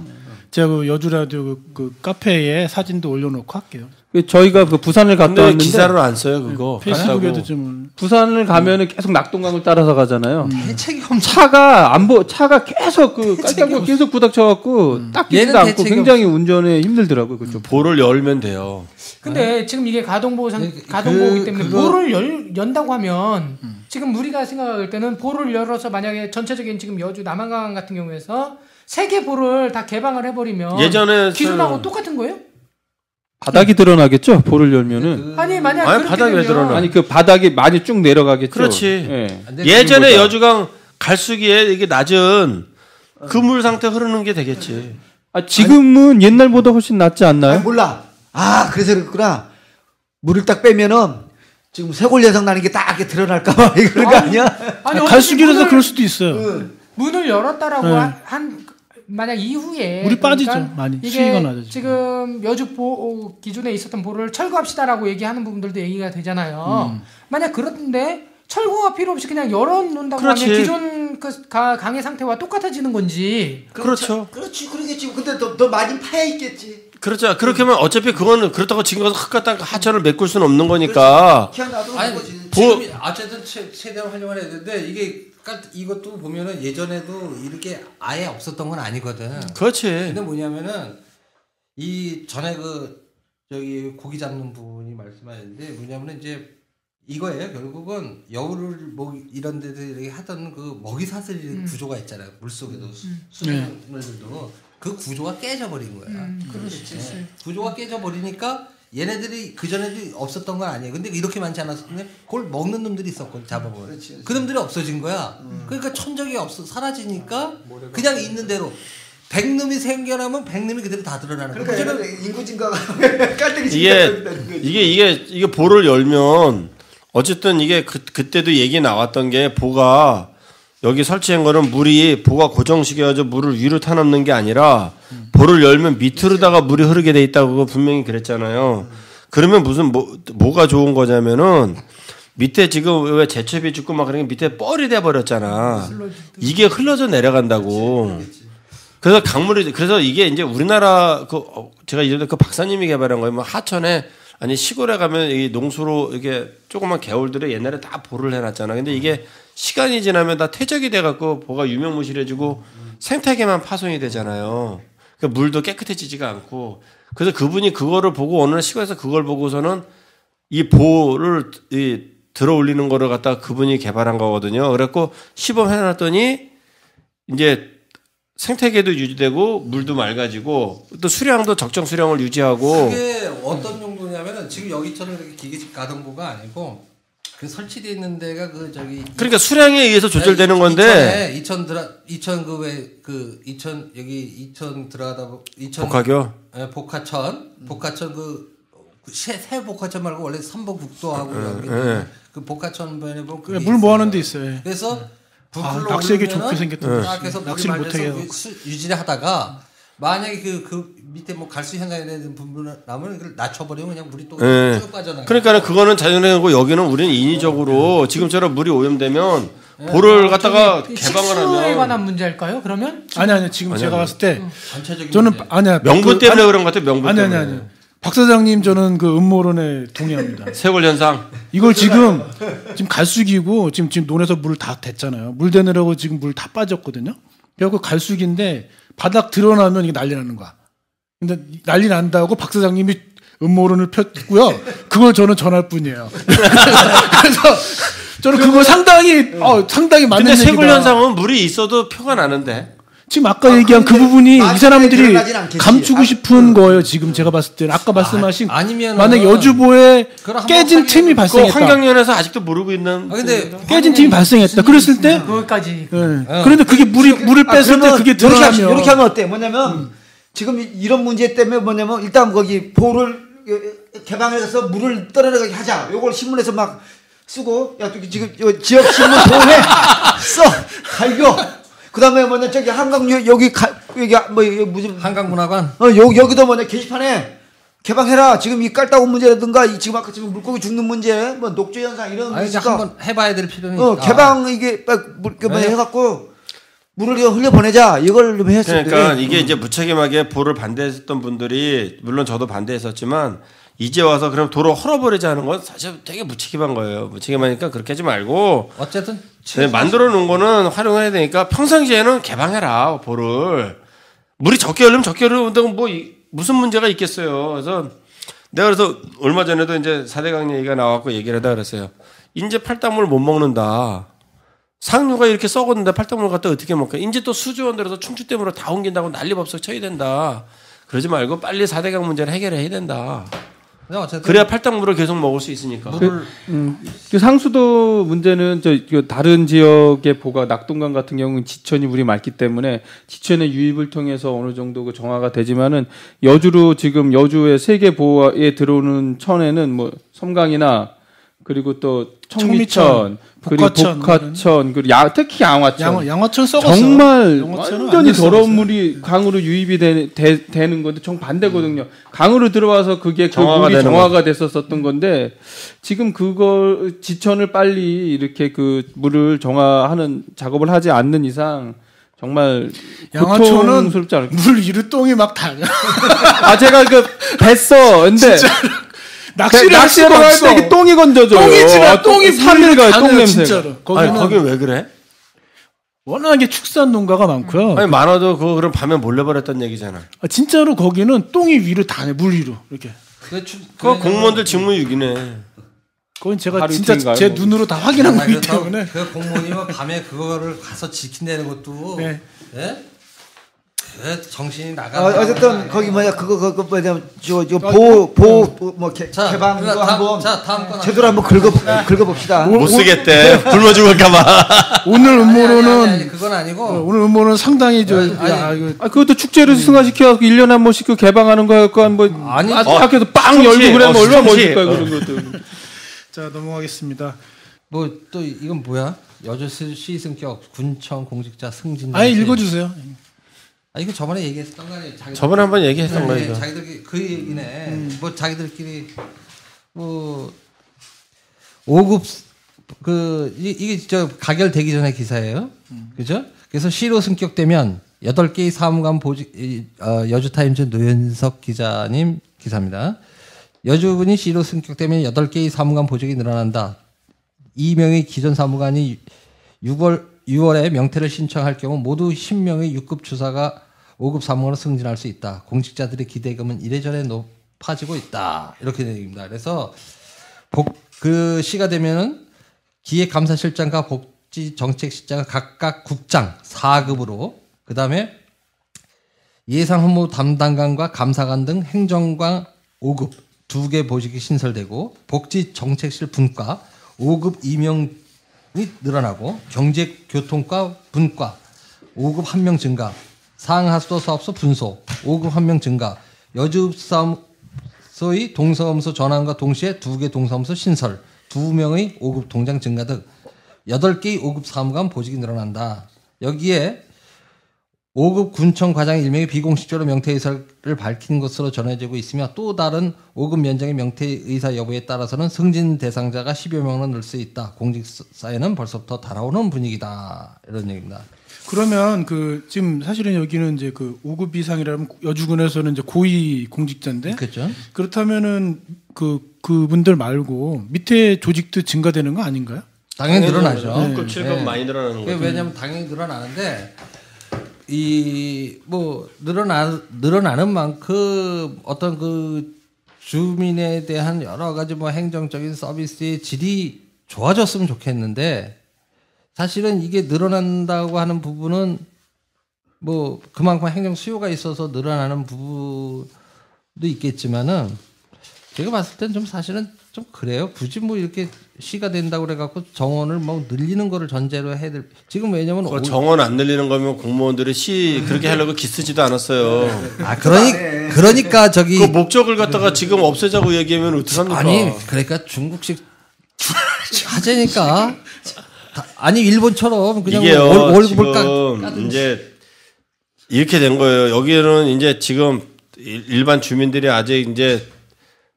제가 그 여주 라디오 그 카페에 사진도 올려놓고 할게요. 저희가 그 부산을 갔다 왔는데 기사를 안 써요 그거. 페이스북에도 좀 부산을 가면은 계속 낙동강을 따라서 가잖아요. 차가 계속 그 깔짝고 계속 부닥쳐갖고 닦이지도 않고 굉장히 운전에 힘들더라고요. 그쪽. 보를 열면 돼요. 근데 지금 이게 가동보호기 때문에 보를 연다고 하면 지금 우리가 생각할 때는 보를 열어서 만약에 전체적인 지금 여주 남한강 같은 경우에서 세 개 보를 다 개방을 해버리면 예전에 기존하고 똑같은 거예요? 바닥이 드러나겠죠. 보를 열면은. 아니 만약 아니 바닥이 왜 드러나? 아니 그 바닥이 많이 쭉 내려가겠죠. 그렇지. 네. 예전에 여주강 갈수기에 이게 낮은 그물 상태 흐르는 게 되겠지. 지금은 옛날보다 훨씬 낫지 않나요? 몰라. 그래서 그렇구나. 물을 딱 빼면은 지금 쇄골 현상 나는 게 딱 이렇게 드러날까봐 그런 거 아니야? 갈수기라서 그럴 수도 있어요. 문을 열었다라고 한 만약 이후에 물이 빠지죠. 많이 수위가 낮아지죠. 지금 여주 기준에 있었던 보를 철거합시다라고 얘기하는 부분들도 얘기가 되잖아요. 만약 그렇던데 철거가 필요 없이 그냥 열어놓는다고 하면 기존 그 강의 상태와 똑같아지는 건지. 그렇죠. 그렇지. 그러겠지. 근데 더 많이 파여 있겠지. 그렇죠. 그렇게 하면 어차피 그거는 그렇다고 지금 가서 흙 갖다가 하천을 메꿀 수는 없는 거니까. 아니 지금 어쨌든 최대한 활용을 해야 되는데 이게 이것도 보면은 예전에도 이렇게 아예 없었던 건 아니거든. 그렇지. 근데 뭐냐면은 이 전에 저기 고기 잡는 분이 말씀하셨는데 뭐냐면은 이제 이거예요. 결국은 여우를 뭐 이런 데들이 하던 그 먹이 사슬 구조가 있잖아요. 물 속에도 수돗물들도 그 구조가 깨져버린 거야. 그렇지. 네. 구조가 깨져버리니까 얘네들이 그 전에도 없었던 건 아니에요. 근데 이렇게 많지 않았었는데 그걸 먹는 놈들이 있었거든. 잡아보면 그 놈들이 없어진 거야. 그러니까 천적이 사라지니까 그냥 있는 대로 100놈이 생겨나면 100놈이 그대로 다 드러나는 거야. 그러니까 인구 증가가 깔때기 이게 보를 열면 어쨌든 이게 그때도 얘기 나왔던 게 보가 여기 설치한 거는 물이 보가 고정시켜가지고 물을 위로 타넘는 게 아니라 보를 열면 밑으로다가 물이 흐르게 돼 있다고 분명히 그랬잖아요. 그러면 무슨 뭐가 좋은 거냐면은 밑에 지금 왜 제첩이 죽고 막 그런 게 밑에 뻘이 돼 버렸잖아. 이게 흘러져 내려간다고. 그래서 그래서 이게 이제 우리나라 제가 이전에 그 박사님이 개발한 거예요. 뭐 하천에 아니 시골에 가면 이 농수로 이게 조그만 개울들에 옛날에 다 보를 해놨잖아. 근데 이게 시간이 지나면 다 퇴적이 돼갖고 보가 유명무실해지고 생태계만 파손이 되잖아요. 그러니까 물도 깨끗해지지가 않고. 그래서 그분이 그거를 보고 어느 날 시골에서 그걸 보고서는 이 보를 들어 올리는 거를 갖다가 그분이 개발한 거거든요. 그래갖고 시범해놨더니 이제 생태계도 유지되고 물도 맑아지고 또 수량도 적정 수량을 유지하고. 그게 어떤 정도냐면은 지금 여기처럼 이렇게 기계식 가동보가 아니고 그 설치되어 있는 데가 그러니까 수량에 의해서 조절되는 건데. 이천 들어가다 복화교. 네, 복화천 새 복화천 말고 원래 삼복국도하고 연결된 그 복화천 변에 보면 물 모아놓은 데 있어요. 그래서 낚시에게 좋게 생겼던 낚시를 못하게 유지를 하다가 만약에 그 밑에 뭐 갈수 현상에 대한 부분을 나면 그걸 낮춰버리면 그냥 물이 또 쭉 빠져나가. 그러니까 그거는 자연이고 여기는 우리는 인위적으로 지금처럼 물이 오염되면 보를 갖다가 개방을 하면. 식수에 관한 문제일까요? 그러면? 아니 지금 제가 봤을 때 저는 명분 때문에 그런 것 같아요. 명분 때문에. 아니. 박 사장님 저는 그 음모론에 동의합니다. 세월 현상. 이걸 지금 갈수기고 지금 논에서 물을 다 댔잖아요. 물 대느라고 지금 물 다 빠졌거든요. 그래갖고 갈수기인데 바닥 드러나면 이게 난리 나는 거야. 근데 난리 난다고 박 사장님이 음모론을 폈고요. 그걸 저는 전할 뿐이에요. 그래서 저는 그거 상당히 맞는 근데 얘기다. 세월 현상은 물이 있어도 표가 나는데. 지금 아까 얘기한 그 부분이 이 사람들이 감추고 싶은 거예요. 지금 제가 봤을 때는 아까 말씀하신 만약 여주보에 깨진 틈이 발생했다. 환경연에서 아직도 모르고 있는. 근데 깨진 틈이 발생했다. 그랬을 때 그거까지. 그런데 그게 물을 뺐을 때 그게 드러나면 이렇게 하면 어때? 뭐냐면 지금 이런 문제 때문에 뭐냐면 일단 거기 보를 개방해서 물을 떨어내게 하자. 요걸 신문에서 막 쓰고 야 지금 지역 신문 도에 써 갈겨. 그다음에 뭐냐 저기 한강 여기 무슨 한강문화관 여기도 뭐냐 게시판에 개방해라. 지금 이 깔따구 문제라든가 지금 아까 지금 물고기 죽는 문제 뭐 녹조 현상 이런 거 있으니까 한번 해봐야 될 필요는 있다. 개방 이게 해갖고 물을 흘려 보내자 이걸 좀 했을 때. 그러니까 이게 이제 무책임하게 보를 반대했던 분들이 물론 저도 반대했었지만 이제 와서 그럼 도로 헐어버리자는 건 사실 되게 무책임한 거예요. 무책임하니까 그렇게 하지 말고 어쨌든 만들어 놓은 거는 활용해야 되니까 평상시에는 개방해라 보를. 물이 적게 흐르면 적게 흐르면 뭐 무슨 문제가 있겠어요. 그래서 얼마 전에도 이제 4대강 얘기가 나왔고 얘기를 하다 그랬어요. 이제 팔당물 못 먹는다. 상류가 이렇게 썩었는데 팔당물 갖다 어떻게 먹까? 이제 또 수조원 들어서 충주댐으로 다 옮긴다고 난리법석 쳐야 된다. 그러지 말고 빨리 4대강 문제를 해결해야 된다. 그래야 팔당물을 계속 먹을 수 있으니까. 그 상수도 문제는 다른 지역의 보가 낙동강 같은 경우는 지천이 물이 맑기 때문에 지천의 유입을 통해서 어느 정도 그 정화가 되지만은 여주로 지금 여주의 세계 보호에 들어오는 천에는 뭐 섬강이나 그리고 또 청미천 그리고 복화천 그리고 특히 양화천 썩었어. 정말 완전히 더러운 물이 강으로 유입이 되는 건데 정반대거든요. 강으로 들어와서 그게 그 물이 정화가 됐었던 건데 지금 지천을 빨리 이렇게 그 물을 정화하는 작업을 하지 않는 이상 정말 양아초는 고통스럽지 않을까? 물 위로 똥이 막 다녀. 아 제가 그 뵀어. 근데 낚시를 할 낚시하러 수가 갈 없어. 때 이게 똥이 건져져요. 똥이 지나 똥이 3일 가요. 똥 냄새. 진짜로. 아니 거기 왜 그래? 워낙에 축산 농가가 많고요. 아니 많아도 그거 그럼 밤에 몰려버렸단 얘기잖아. 진짜로 거기는 똥이 위로 다녀. 물 위로 이렇게. 그거 공무원들 직무유기네. 그건 제가 하루 진짜 이틀인가요, 제 뭐. 눈으로 다 확인한 거기 그래서 때문에. 그 공무원이면 밤에 그거를 가서 지킨다는 것도 네. 예? 그 정신이 나가. 어쨌든 거기 뭐냐 그거 뭐냐 저보뭐 자, 개방 거 한번 다음 거 제대로 한번 긁어봅시다. 못 쓰겠대. 굶어 죽을까봐. 오늘 음모론은 아니, 그건 아니고 오늘 음모론 상당히 저 그것도 축제를 승화시켜 1년에 한 번씩 그 개방하는 거였고 뭐 아니, 밖에서 빵 열고 그러면 얼마나 멋있을까 그런 것도. 자 넘어가겠습니다. 뭐 또 이건 뭐야? 여주시 승격 군청 공직자 승진. 아예 읽어주세요. 아 이거 저번에 얘기했었던 거 아니에요? 저번에 한번 얘기했던 거 이거. 자기들끼리 그 얘기네. 뭐 자기들끼리 뭐 5급 그 이게 저 가결되기 전에 기사예요. 그죠? 그래서 시로 승격되면 8개의 사무관 보직 여주타임즈 노현석 기자님 기사입니다. 여주군이 시로 승격되면 8개의 사무관 보직이 늘어난다. 2명의 기존 사무관이 6월에 명퇴를 신청할 경우 모두 10명의 6급 주사가 5급 사무관으로 승진할 수 있다. 공직자들의 기대감은 이래저래 높아지고 있다. 이렇게 되는 얘기입니다. 그래서 그 시가 되면은 기획감사실장과 복지정책실장은 각각 국장 4급으로 그 다음에 예상업무 담당관과 감사관 등 행정관 5급 2개 보직이 신설되고 복지정책실 분과 5급 임용이 늘어나고 경제교통과 분과 5급 1명 증가, 상하수도 사업소 분소 5급 1명 증가, 여주사무소의 동사무소 전환과 동시에 2개 동사무소 신설, 2명의 5급 동장 증가 등 8개의 5급 사무관 보직이 늘어난다. 여기에 5급 군청 과장 1명이 비공식적으로 명퇴 의사를 밝힌 것으로 전해지고 있으며 또 다른 5급 면장의 명퇴 의사 여부에 따라서는 승진 대상자가 10여 명으로 늘 수 있다. 공직사회는 벌써부터 달아오는 분위기다. 이런 얘기입니다. 그러면 그 지금 사실은 여기는 이제 그 5급 이상이라면 여주군에서는 이제 고위 공직자인데 그렇죠. 그렇다면은 그분들 말고 밑에 조직도 증가되는 거 아닌가요? 당연히 늘어나죠. 6급 7급 많이 늘어나는 거죠. 왜냐하면 당연히 늘어나는데 이 뭐 늘어나는 만큼 어떤 그 주민에 대한 여러 가지 뭐 행정적인 서비스의 질이 좋아졌으면 좋겠는데 사실은 이게 늘어난다고 하는 부분은 뭐 그만큼 행정 수요가 있어서 늘어나는 부분도 있겠지만은 제가 봤을 땐 좀 사실은 좀 그래요. 굳이 뭐 이렇게 시가 된다고 그래갖고 정원을 뭐 늘리는 거를 전제로 해야 될. 지금 왜냐면 정원 안 늘리는 거면 공무원들이 시 그렇게 하려고 기쓰지도 않았어요. 아 그러니까 저기 그 목적을 갖다가 지금 없애자고 얘기하면 어떡합니까? 아니 그러니까 중국식 하재니까 아니 일본처럼 그냥 이게요, 월급을 지금 이제 이렇게 된 거예요. 여기는 이제 지금 일반 주민들이 아직 이제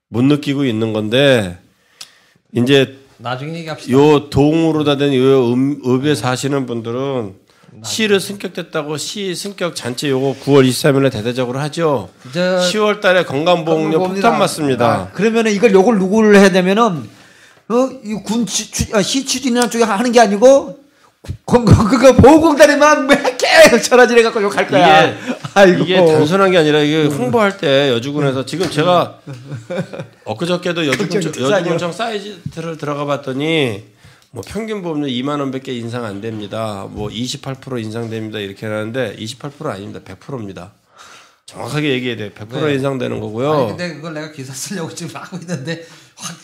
못 느끼고 있는 건데 이제 나중에 얘기합시다. 요 동으로 다 된 요 읍에 사시는 분들은 시를 승격됐다고 시 승격 잔치 요거 9월 23일에 대대적으로 하죠. 10월 달에 건강보험료 폭탄 맞습니다. 그러면은 요걸 누구를 해야 되면은 이 시 추진이라는 쪽에 하는 게 아니고 그거 보호공단에만 계속 전화질해 갖고 욕할 거야. 이게 단순한 게 아니라 이게 홍보할 때 여주군에서 지금 제가 엊그저께도 여주군청 사이트를 들어가 봤더니 뭐 평균 보험료 2만 원밖에 인상 안 됩니다. 뭐 28% 인상됩니다. 이렇게 하는데 28% 아닙니다. 100%입니다. 정확하게 얘기해야 돼요. 100% 인상되는 거고요. 아니 근데 그걸 내가 기사 쓰려고 지금 하고 있는데 확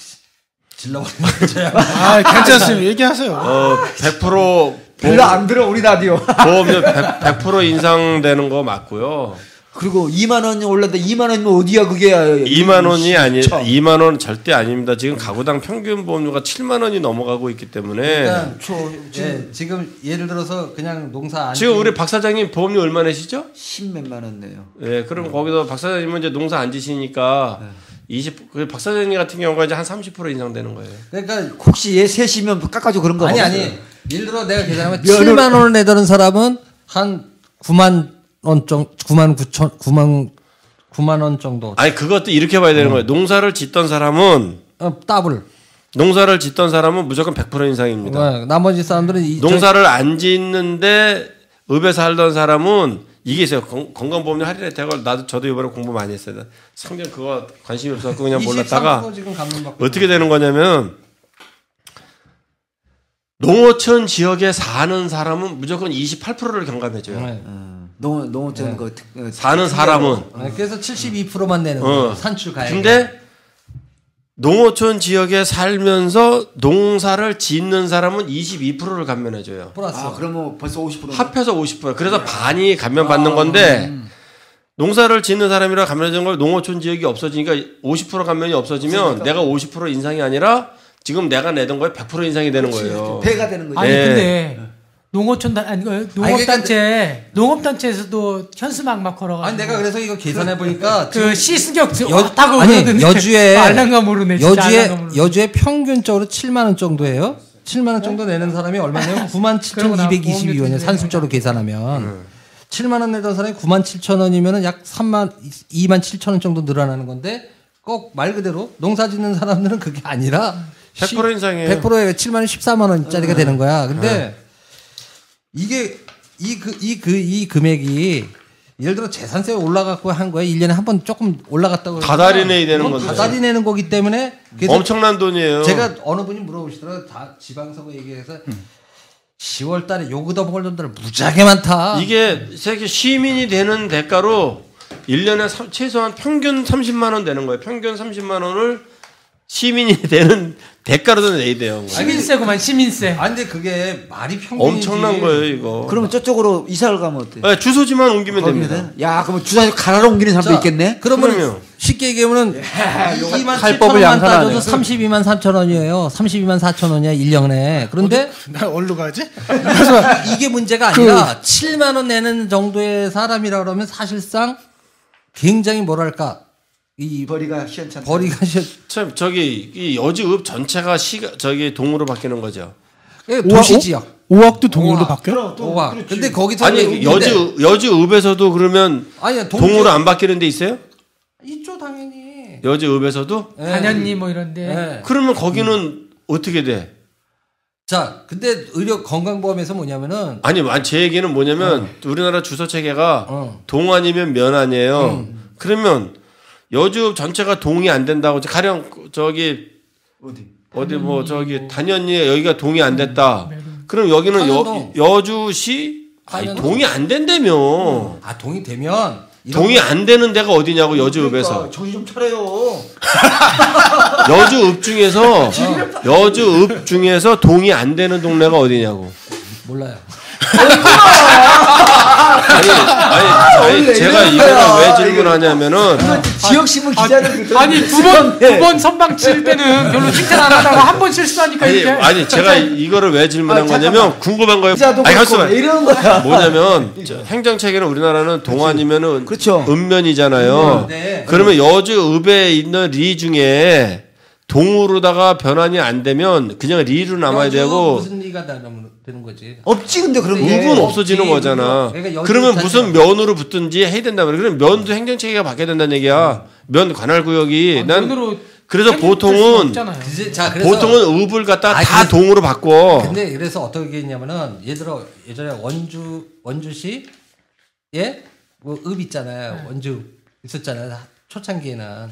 질러버리는 거야. 아 괜찮습니다. 얘기하세요. 100% 별로 안 들어 우리 라디오. 보험료 100% 인상되는 거 맞고요. 그리고 2만 원이 올랐는데 2만 원이면 어디야 그게? 2만 원이 아니 2만 원 절대 아닙니다. 지금 가구당 평균 보험료가 7만 원이 넘어가고 있기 때문에 그러니까 지금 예를 들어서 그냥 농사 안 지금 우리 박 사장님 보험료 얼마 내시죠? 10몇만 원 내요. 예, 그럼 거기서 박 사장님은 이제 농사 안 지시니까 박 사장님 같은 경우가 이제 한 30% 인상되는 거예요. 그러니까 혹시 얘 셋이면 깎아줘 그런 거 아니 예를 들어 내가 계산하면 7만 원을 내던 사람은 한 9만 원 정도, 9만 원 정도. 아니 그것도 이렇게 봐야 되는 거예요. 농사를 짓던 사람은 더블. 농사를 짓던 사람은 무조건 100% 인상입니다. 나머지 사람들은 농사를 안 짓는데 읍에 살던 사람은 이게 있어요. 건강보험료 할인 혜택을 저도 이번에 공부 많이 했어요. 상당 그거 관심이 없어서 그냥 몰랐다가 어떻게 되는 거냐면 농어촌 지역에 사는 사람은 무조건 28%를 경감해줘요. 농어촌 사는 사람은 그래서 72%만 내는 거예요. 산출 가액. 근데 농어촌 지역에 살면서 농사를 짓는 사람은 22%를 감면해줘요. 플러스. 그러면 벌써 50%. 합해서 50%. 그래서 반이 감면받는 건데 농사를 짓는 사람이라 감면해주는 걸 농어촌 지역이 없어지니까 50% 감면이 없어지면 내가 50% 인상이 아니라 지금 내가 내던 거에 100% 인상이 되는 거예요. 배가 되는 거죠. 아니 네. 근데 농업단체에서도 현수막 막 걸어가지고. 아니 내가 그래서 이거 계산해 보니까 그 시승격 타고 그러던데. 여주에 알랑가 모르네. 여주에 평균적으로 7만 원 정도예요. 7만 원 정도 내는 사람이 얼마냐면 97,222원이에요. 산술적으로 계산하면 7만 원 내던 사람이 97,000원이면은 약 27,000원 정도 늘어나는 건데 꼭 말 그대로 농사 짓는 사람들은 그게 아니라 100% 인상이에요. 100%에 7만 원 14만 원짜리가 되는 거야. 근데 이게 이 금액이 예를 들어 재산세 올라갔고 한 거에 1년에 한 번 조금 올라갔다고 다달이 내야 되는 건데. 다달이 내는 거기 때문에 엄청난 돈이에요. 제가 어느 분이 물어보시더라고요. 다 지방선거 얘기해서 10월 달에 요구 더 먹을 돈들 무지하게 많다. 이게 세계 시민이 되는 대가로 1년에 최소한 평균 30만 원 되는 거예요. 평균 30만 원을 시민이 되는 대가로 내야 돼요. 시민세구만 시민세. 아니 근데 그게 말이 평균이지. 엄청난 거예요 이거. 그러면 저쪽으로 이사를 가면 어때? 네, 주소지만 옮기면 됩니다. 야, 그러면 주소 가나로 옮기는 사람도 있겠네. 그러면 쉽게 얘기하면 2만 탈법을 7천원만 양산하네. 따져도 32만 4천 원이에요. 32만 4천 원이야 1년에. 그런데 나 어디로 가지? 이게 문제가 아니라 7만 원 내는 정도의 사람이라 그러면 사실상 굉장히 뭐랄까 이 벌이가 시원찮다. 참 저기 이 여주읍 전체가 저기 동으로 바뀌는 거죠. 도시 지역. 5억도 동으로 바뀌어? 5억. 근데 거기서 아니 여주읍에서도 그러면 아니 동으로 안 바뀌는 데 있어요? 있죠 당연히. 여주읍에서도? 단연리 뭐 이런데. 네. 그러면 거기는 어떻게 돼? 자, 근데 의료 건강보험에서 뭐냐면은 아니 제 얘기는 뭐냐면 우리나라 주소 체계가 동 아니면 면 아니에요. 그러면 여주읍 전체가 동이 안 된다고 가령 저기 어디 뭐 저기 단연리 여기가 동이 안 됐다. 그럼 여기는 여주시 아니 동이 안 된다며. 아 동이 되면 동이 안 되는 데가 어디냐고 여주읍에서. 그러니까 정신 좀 차려요. 여주읍 중에서 동이 안 되는 동네가 어디냐고. 몰라요. 아니 제가 이거를 왜 질문하냐면은 지역신문 기자들 아니 두 번 선방 칠 때는 별로 칭찬 안 하다가 한 번 실수하니까 이렇게. 아니 제가 이거를 왜 질문한 거냐면 궁금한 거예요. 기자도 그렇고 이러는 거야. 뭐냐면 행정체계는 우리나라는 동 아니면은 그렇죠. 읍면이잖아요. 네. 그러면 여주읍에 있는 리 중에 동으로다가 변환이 안 되면 그냥 리로 남아야 되고 무슨 리가 되는 거지. 없지 근데 그런 게. 읍은 없어지는 거잖아. 그러니까 그러면 무슨 면으로 붙든지 해야 된다 말이야. 그럼 면도 행정체계가 바뀌어야 된다는 얘기야. 면 관할구역이 난 그래서 보통은 자, 그래서 보통은 읍을 갖다 다 동으로 바꿔. 근데 그래서 어떻게 했냐면은 예를 들어 예전에 원주시 뭐 읍 있잖아요. 원주 있었잖아요. 초창기에는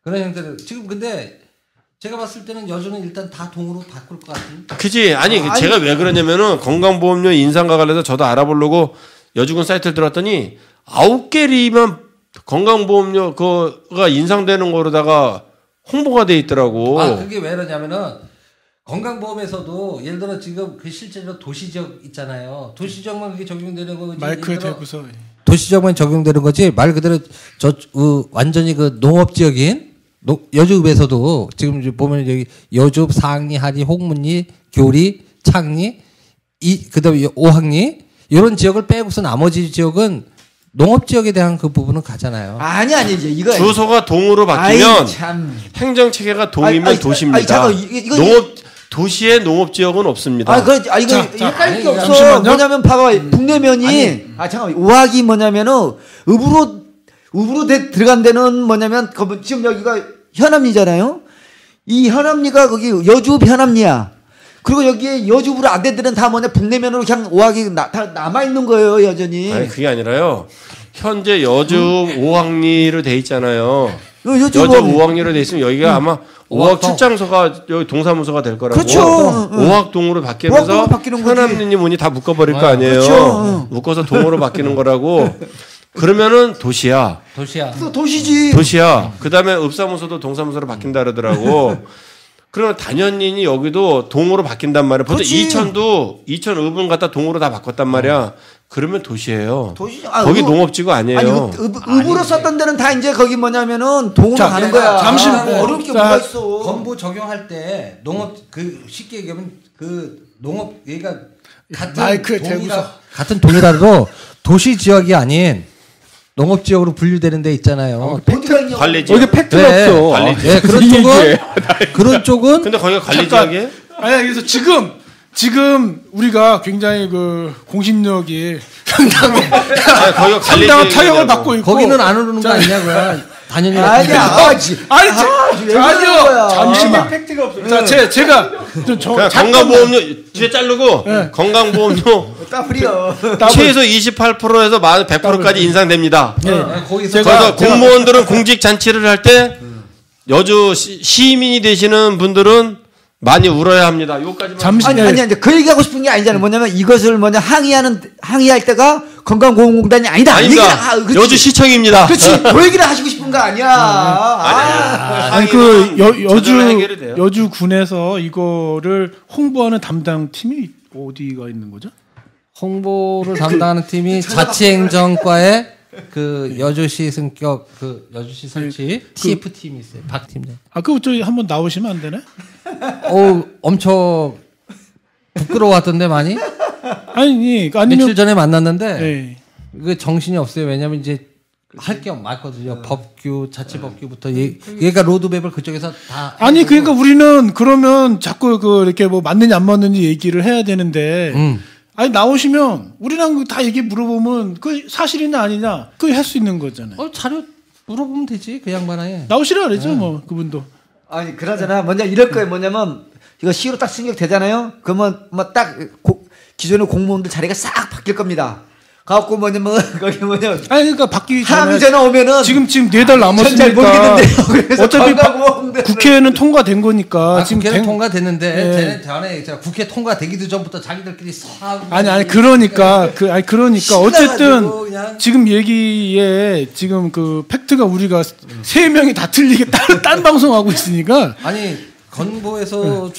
그런 형태를 지금 근데 제가 봤을 때는 여주는 일단 다 동으로 바꿀 것 같은. 그지? 아니 제가 왜 그러냐면은 건강보험료 인상과 관련해서 저도 알아보려고 여주군 사이트를 들어왔더니 9개 리만 건강보험료 그거가 인상되는 거로다가 홍보가 돼 있더라고. 아 그게 왜 그러냐면은 건강보험에서도 예를 들어 지금 그 실제로 도시지역 있잖아요. 도시지역만 그게 적용되는 거지. 마이크에 대고서 도시지역만 적용되는 거지 말 그대로 완전히 그 농업지역인 여주읍에서도 지금 보면 여기 여주읍, 상리, 하리, 홍문리, 교리, 창리, 그다음에 오항리 이런 지역을 빼고서 나머지 지역은 농업지역에 대한 그 부분은 가잖아요. 아니 이제 이거 주소가 동으로 바뀌면 행정체계가 동이면 도시입니다. 도시에 농업 지역은 없습니다. 이거 헷갈릴 게 없어. 잠시만요. 뭐냐면 봐봐 북내면이 잠깐만 오악이 뭐냐면은 읍으로 들어간 데는 뭐냐면 지금 여기가 현암리잖아요. 이 현암리가 거기 여주읍 현암리야. 그리고 여기에 여주읍으로 안 된 데는 다 뭐냐 북내면으로 그냥 오악이 다 남아 있는 거예요 여전히. 아니 그게 아니라요. 현재 여주읍 오악리로 돼 있잖아요. 여주읍 오악리로 돼 있으면 여기가 아마 오악 출장소가 여기 동사무소가 될 거라고. 그렇죠. 오악동으로 바뀌면서 현암리니 뭐니 다 묶어버릴 거 아니에요. 그렇죠. 묶어서 동으로 바뀌는 거라고. 그러면은 도시야. 도시지. 도시야. 그다음에 읍사무소도 동사무소로 바뀐다 그러더라고. 그러면 단연인이 여기도 동으로 바뀐단 말이야. 보통 이천 읍은 갖다 동으로 다 바꿨단 말이야. 그러면 도시예요. 거기 농업지구 아니에요. 아니 읍으로 썼던 데는 다 이제 거기 뭐냐면은 동으로 가는 거야. 잠시 어려울 게 뭐가 있어. 건보 적용할 때 농업 쉽게 얘기하면 농업 얘가 같은 동이라도 도시 지역이 아닌 농업 지역으로 분류되는 데 있잖아요. 관리 지역. 여기 팩트가 없어. 관리 지역. 그런 쪽은 근데 거기가 관리 지역이에요? 아니 그래서 지금 우리가 굉장히 그 공신력이 거기가 관리 상당한 타격을 받고 있고 거기는 안 오르는 거 아니냐고요. 단연히 아니야. 잠시만. 팩트가 없어. 자, 제가 건강보험료 뒤에 자르고 건강보험료 따프리요. 최소 28%에서 100%까지 인상됩니다. 거기서 그래서 공무원들은 공직 잔치를 할 때 여주 시민이 되시는 분들은 많이 울어야 합니다. 요까지만. 아니 그 얘기하고 싶은 게 아니잖아요. 뭐냐면 이것을 항의할 때가 건강보험공단이 아니다. 아닙니다. 여주 시청입니다. 그렇지. 그 얘기를 하시고 싶은 거 아니야. 아니 여주군에서 이거를 홍보하는 담당 팀이 어디가 있는 거죠? 홍보를 담당하는 팀이 자치행정과에 그 여주시 승격 여주시 설치 TF 팀이 있어요. 박 팀장. 그거 저희 한번 나오시면 안 되나? 엄청 부끄러워하던데 많이. 아니면 며칠 전에 만났는데 네. 그 정신이 없어요. 왜냐면 이제 할 게 많거든요. 법규, 자치법규부터 얘가 로드맵을 그쪽에서 다. 아니 그러니까 우리는 그러면 자꾸 이렇게 뭐 맞느냐 안 맞느냐 얘기를 해야 되는데. 아니 나오시면 우리랑 다 얘기 물어보면 그 사실이냐 아니냐 그거 할 수 있는 거잖아요. 자료 물어보면 되지 그 양반에. 나오시라 그러죠 뭐 그분도. 아니 그러잖아. 먼저 이럴 거예요. 뭐냐면 이거 시로 딱 승격되잖아요. 그러면 딱 기존의 공무원들 자리가 싹 바뀔 겁니다. 가갖고 뭐냐면 거기 아니 그러니까 바뀌기 전에 항의 전화 오면은 지금 4달 남았으니까 어차피 국회는 통과된 거니까 지금 국회는 통과됐는데 전에 국회 통과되기도 전부터 자기들끼리 아니 그러니까 어쨌든 지금 얘기에 지금 그 팩트가 우리가 3명이 다 틀리게 딴 방송하고 있으니까 아니 건보에서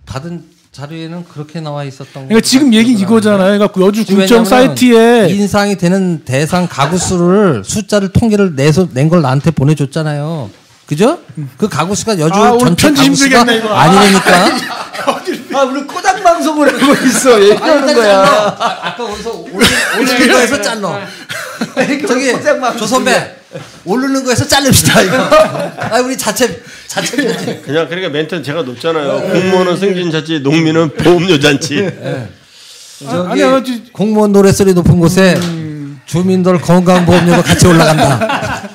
받은 자료에는 그렇게 나와 있었던 거. 그러니까 지금 얘기 이거잖아요. 그러니까 여주 군청 사이트에 인상이 되는 대상 가구 수를 숫자를 통계를 낸 걸 나한테 보내줬잖아요. 그죠? 그 가구 수가 여주 전체 가구 수가 아니니까. 우리 꼬작 방송을 하고 있어. 얘기하는 거야. 아까 어디서 올리는 거에서 잘라. 저기 조 선배 오르는 거에서 자릅시다 이거. 우리 자체 그냥 그러니까 멘트는 제가 높잖아요. 공무원은 승진자치, 농민은 보험료잔치. 공무원 노랫소리 높은 곳에 주민들 건강보험료가 같이 올라간다.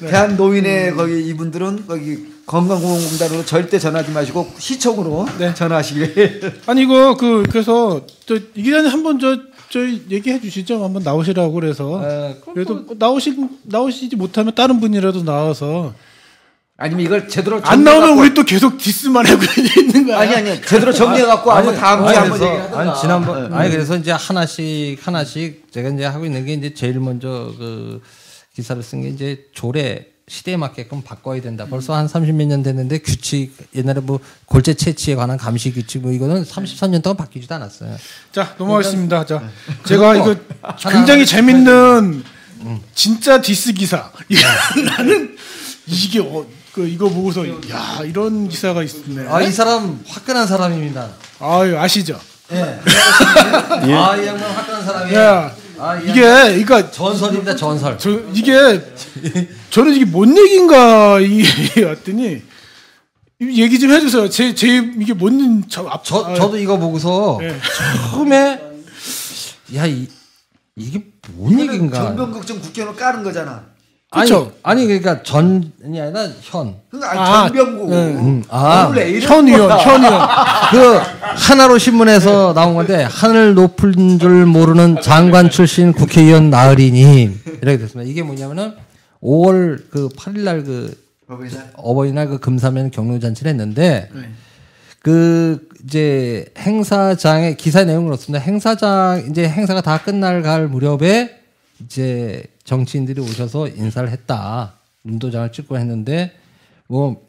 대한노인의 거기 이분들은 거기 건강보험공단으로 절대 전화하지 마시고 시청으로 전화하시길. 아니 이거 그래서 이 기자님 한번 저희 얘기해 주시죠. 한번 나오시라고 그래서. 그래도 나오시지 못하면 다른 분이라도 나와서. 아니면 이걸 제대로 안 나오면 우리 또 계속 디스만 하고 있는 거야. 아니 제대로 정리해 갖고 한번 다음 주에 한번 얘기하던가. 지난번 그래서 이제 하나씩 제가 이제 하고 있는 게 이제 제일 먼저 그 기사를 쓴 게 이제 조례 시대에 맞게끔 바꿔야 된다. 벌써 한 30몇 년 됐는데 규칙 옛날에 뭐 골재 채취에 관한 감시 규칙 뭐 이거는 33년 동안 바뀌지도 않았어요. 자 넘어가겠습니다. 자 제가 이거 굉장히 재밌는 진짜 디스 기사. 나는 이게 이거 보고서 야 이런 기사가 있네. 이 사람 화끈한 사람입니다. 아시죠? 예. 이 양반 화끈한 사람이에요. 이게 그러니까 전설입니다. 전설. 저는 이게 뭔 얘기인가 이게 왔더니 얘기 좀 해주세요. 제 이게 뭔 저도 이거 보고서 네. 처음에 이게 뭔 얘기인가? 전병국정 국회의원을 까는 거잖아. 그렇죠. 아니 그러니까 전이 아니라 현. 그러니까 전병국. 현 의원. 그 하나로 신문에서 나온 건데 하늘 높은 줄 모르는 장관 출신 국회의원 나으리님 이렇게 됐습니다. 이게 뭐냐면은 5월 그 8일날 그 어버이날 그 금사면 경로잔치를 했는데 그 이제 행사장의 기사 내용은 그렇습니다. 행사장 이제 행사가 다 끝날 갈 무렵에 이제 정치인들이 오셔서 인사를 했다. 눈도장을 찍고 했는데 뭐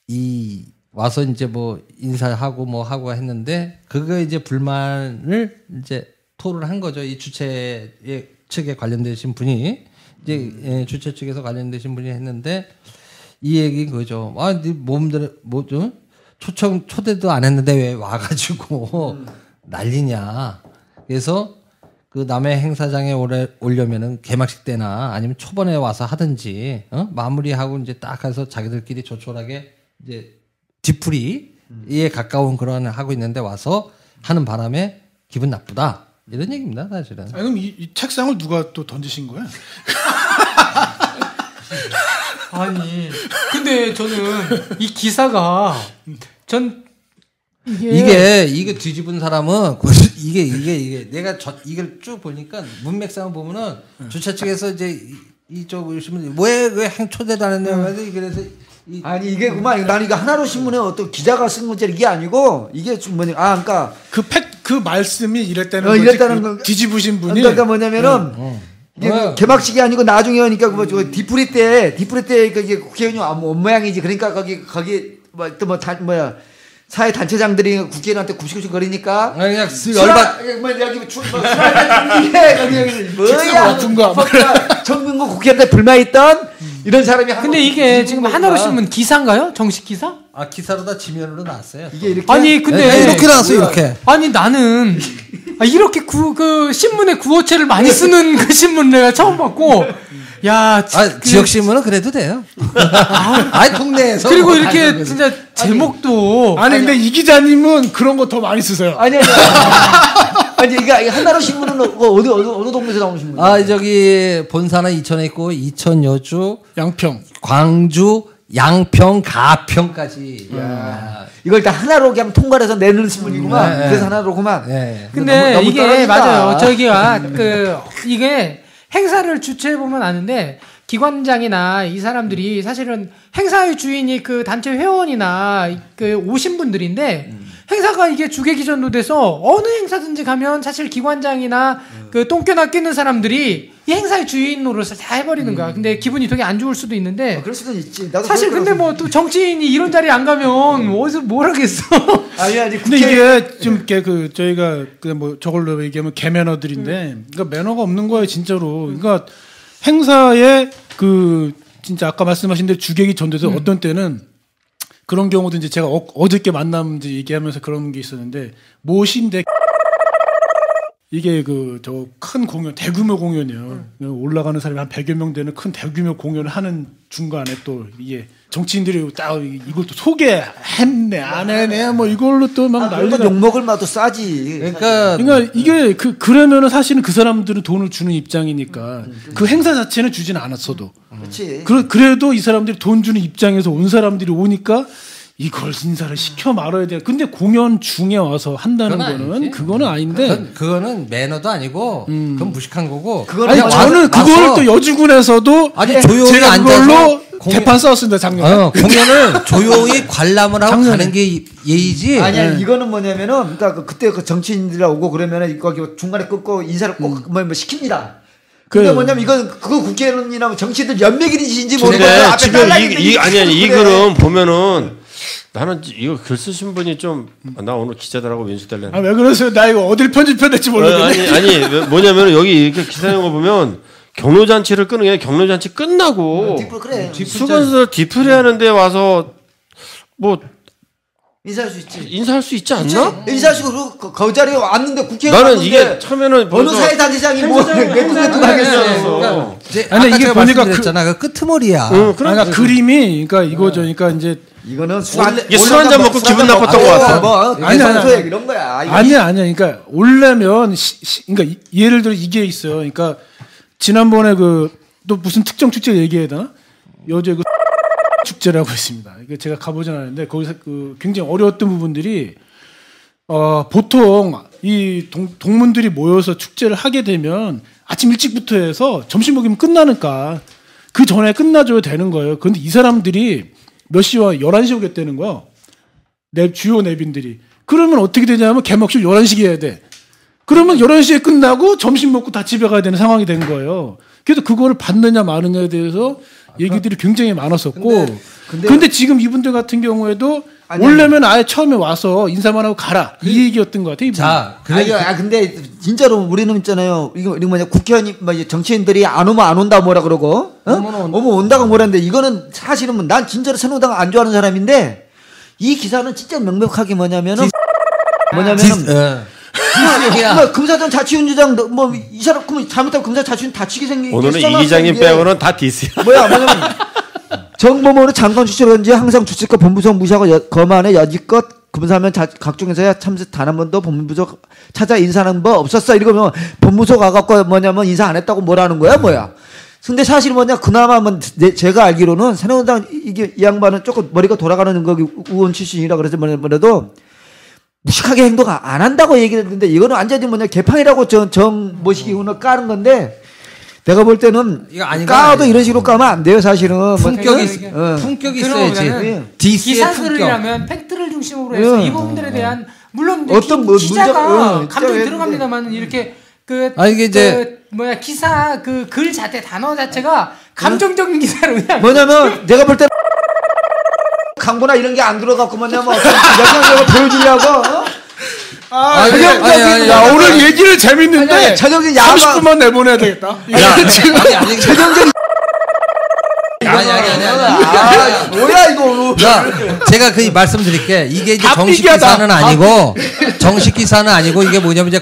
이 와서 이제 뭐 인사하고 뭐 하고 했는데 그거 이제 불만을 이제 토로를 한 거죠. 이 주최 측에 관련되신 분이 이제 주최 측에서 관련되신 분이 했는데 이 얘기인 거죠. 네 몸들 뭐죠? 초대도 안 했는데 왜 와가지고 난리냐. 그래서 그 남의 행사장에 오려면은 개막식 때나 아니면 초반에 와서 하든지 마무리하고 이제 딱 가서 자기들끼리 조촐하게 이제 뒤풀이에 가까운 그런 하고 있는데 와서 하는 바람에 기분 나쁘다 이런 얘기입니다 사실은. 아니, 그럼 이 책상을 누가 또 던지신 거야? 아니 근데 저는 이 기사가 전 이게 뒤집은 사람은 이게 내가 이걸 쭉 보니까 문맥상을 보면은 주최 측에서 이제 이쪽 오시면 왜 초대도 안 했냐 그래서 아니 이게 그만 나는 이거 하나로 신문에 어떤 기자가 쓴 문제 이게 아니고 이게 좀 뭐냐 그러니까 그 말씀이 이랬다는 이랬다는 거 뒤집으신 분이 그러니까 뭐냐면은 이게 개막식이 아니고 나중에 하니까 뭐 디프리 때 그게 국회의원이 뭔 모양이지 그러니까 거기 뭐야 사회 단체장들이 국회의원한테 굽시굽시 거리니까 그냥 정민국 국회의원한테 불만있던 이런 사람이 근데 이게 지금 하나로 신문 기사인가요? 정식 기사? 기사로 다 지면으로 나왔어요. 이게 이렇게 아니 근데 이렇게 나왔어요 이렇게. 아니 나는 이렇게 그 신문에 구어체를 많이 쓰는 그 신문 내가 처음 봤고 야 지역 신문은 그래도 돼요. 동네에서 그리고 이렇게 진짜 제목도 아니 근데 이 기자님은 그런 거 더 많이 쓰세요. 아니 이게 하나로 신문은 어느 동네에서 나오는 신문? 저기 본사는 이천에 있고 이천 여주 양평 광주 양평 가평까지. 이걸 다 하나로 그냥 통과해서 내는 신문이구만. 그래서 하나로구만. 근데 너무 이게 떨어진다. 맞아요. 저기가 이게 행사를 주최해 보면 아는데 기관장이나 이 사람들이 사실은 행사의 주인이 그 단체 회원이나 그 오신 분들인데 행사가 이게 주계 기전도 돼서 어느 행사든지 가면 사실 기관장이나 그 똥개나 끼는 사람들이 이 행사의 주인 노릇을 다 해버리는 거야. 근데 기분이 되게 안 좋을 수도 있는데. 그럴 수도 있지. 나도 사실 근데 뭐 또 정치인이 이런 자리에 안 가면 어디서 뭘 하겠어. 아니 근데 이게 좀 이렇게 저희가 뭐 저걸로 얘기하면 개매너들인데 그러니까 매너가 없는 거예요 진짜로. 그러니까 행사에 진짜 아까 말씀하신 대로 주객이 전돼서 어떤 때는 그런 경우도 이제 제가 어저께 만남 얘기하면서 그런 게 있었는데 모신데 이게 저 큰 공연 대규모 공연이에요. 올라가는 사람이 한 100여 명 되는 큰 대규모 공연을 하는 중간에 또 이게 정치인들이 딱 이걸 또 소개했네 안 했네 뭐 이걸로 또 막 난리가. 욕먹을 맛도 싸지. 그러니까 이게 그러면은 사실은 그 사람들은 돈을 주는 입장이니까 그 행사 자체는 주지는 않았어도. 그렇지. 그래도 이 사람들이 돈 주는 입장에서 온 사람들이 오니까 이걸 인사를 시켜 말아야 돼. 근데 공연 중에 와서 한다는 그거는 아닌데. 그거는 매너도 아니고 그건 무식한 거고. 저는 그걸 또 여주군에서도 조용히 제가 그걸로 앉아서 대판 싸웠습니다 작년에. 공연을 조용히 관람을 하고 가는 게 예의지. 아니야 이거는 뭐냐면은 그러니까 그때 그 정치인들이 오고 그러면은 거기 중간에 끊고 인사를 꼭 뭐 시킵니다. 근데 뭐냐면 이건 그거 국회의원이나 정치인들 연맥인지인지 모르겠어요. 지금 이 글은 보면은 나는 이거 글 쓰신 분이 좀 나 오늘 기자들하고 민수달래. 왜 그러세요? 나 이거 어딜 편집해야 될지 모르겠네. 아니 뭐냐면 여기 이렇게 기사 내용 거 보면 경로잔치를 끄는 게 아니라 경로잔치 끝나고 수건서 뒤풀이 하는데 와서 뭐 인사할 수 있지 않나? 인사하시고 그 자리에 왔는데 국회의원 나는 왔는데 이게 처음에는 어느 사회단체장이 뭐 내뚱내뚱 하겠어. 아니 이게 보니까 그랬잖아. 그 끄트머리야. 그러니까 그림이 그러니까 이거죠. 그러니까 이제 이거는 이게 술 한잔 먹고 기분 나빴던 것 같아. 뭐 대성소액 이런 거야. 아니야. 그러니까 올려면 그러니까 예를 들어 이게 있어요. 그러니까 지난번에 또 무슨 특정 축제 얘기해야 되나? 여제 축제라고 있습니다. 이게 제가 가보진 않았는데 거기서 굉장히 어려웠던 부분들이 보통 이 동문들이 모여서 축제를 하게 되면 아침 일찍부터 해서 점심 먹이면 끝나니까 그 전에 끝나줘야 되는 거예요. 그런데 이 사람들이 몇 시와 11시에 오겠다는 거야. 주요 내빈들이. 그러면 어떻게 되냐면 개막식 11시에 해야 돼. 그러면 11시에 끝나고 점심 먹고 다 집에 가야 되는 상황이 된 거예요. 그래서 그거를 받느냐 마느냐에 대해서 얘기들이 굉장히 많았었고. 근데 지금 이분들 같은 경우에도 오려면 아예 처음에 와서 인사만 하고 가라. 이 얘기였던 것 같아요. 자, 근데 진짜로 우리는 있잖아요. 이거 뭐냐 국회의원, 정치인들이 안 오면 안 온다 뭐라 그러고, 오면 온다고 뭐라는데 이거는 사실은 난 진짜로 새누리당 안 좋아하는 사람인데 이 기사는 진짜 명백하게 뭐냐면은 금사장 자치위원장 이 사람 잘못하면 금사 자치위원 다치게 생긴. 오늘은 이 기자님 빼고는 다 디스야. 뭐냐면 정보모는 장관 출신이라든지 항상 주식과 본부석 무시하고 거만해 여지껏 검사하면 각종 행사에 참석 단 한 번도 본부석 찾아 인사하는 법 없었어. 이러면 본부석 와갖고 뭐냐면 인사 안 했다고 뭐라는 거야 뭐야. 근데 사실 뭐냐 그나마 제가 알기로는 새누리당 이 양반은 조금 머리가 돌아가는 거기 의원 출신이라 그래서 뭐래도 무식하게 행동 안 한다고 얘기를 했는데 이거는 완전히 뭐냐 개판이라고 정모시기 오늘 까는 건데 내가 볼 때는 까도 이런 식으로 까면 안 돼요 사실은. 품격이 있어야지. 기사들이라면 팩트를 중심으로 해서 이 부분들에 대한 물론 어떤 기자가 감정이 들어갑니다만 이렇게 기사 글 자체 단어 자체가 감정적인 기사로 그냥 뭐냐면 내가 볼 때 광고나 이런 게 안 들어갔고 뭐냐면 영향력을 보여주려고. 오늘 얘기를 재밌는데 전형적인 30분만 내보내야 되겠다. 전형적인 뭐야 이거. 제가 그 말씀드릴게. 이게 이제 정식 기사는 아니고 정식 기사는 아니고 이게 뭐냐면 이제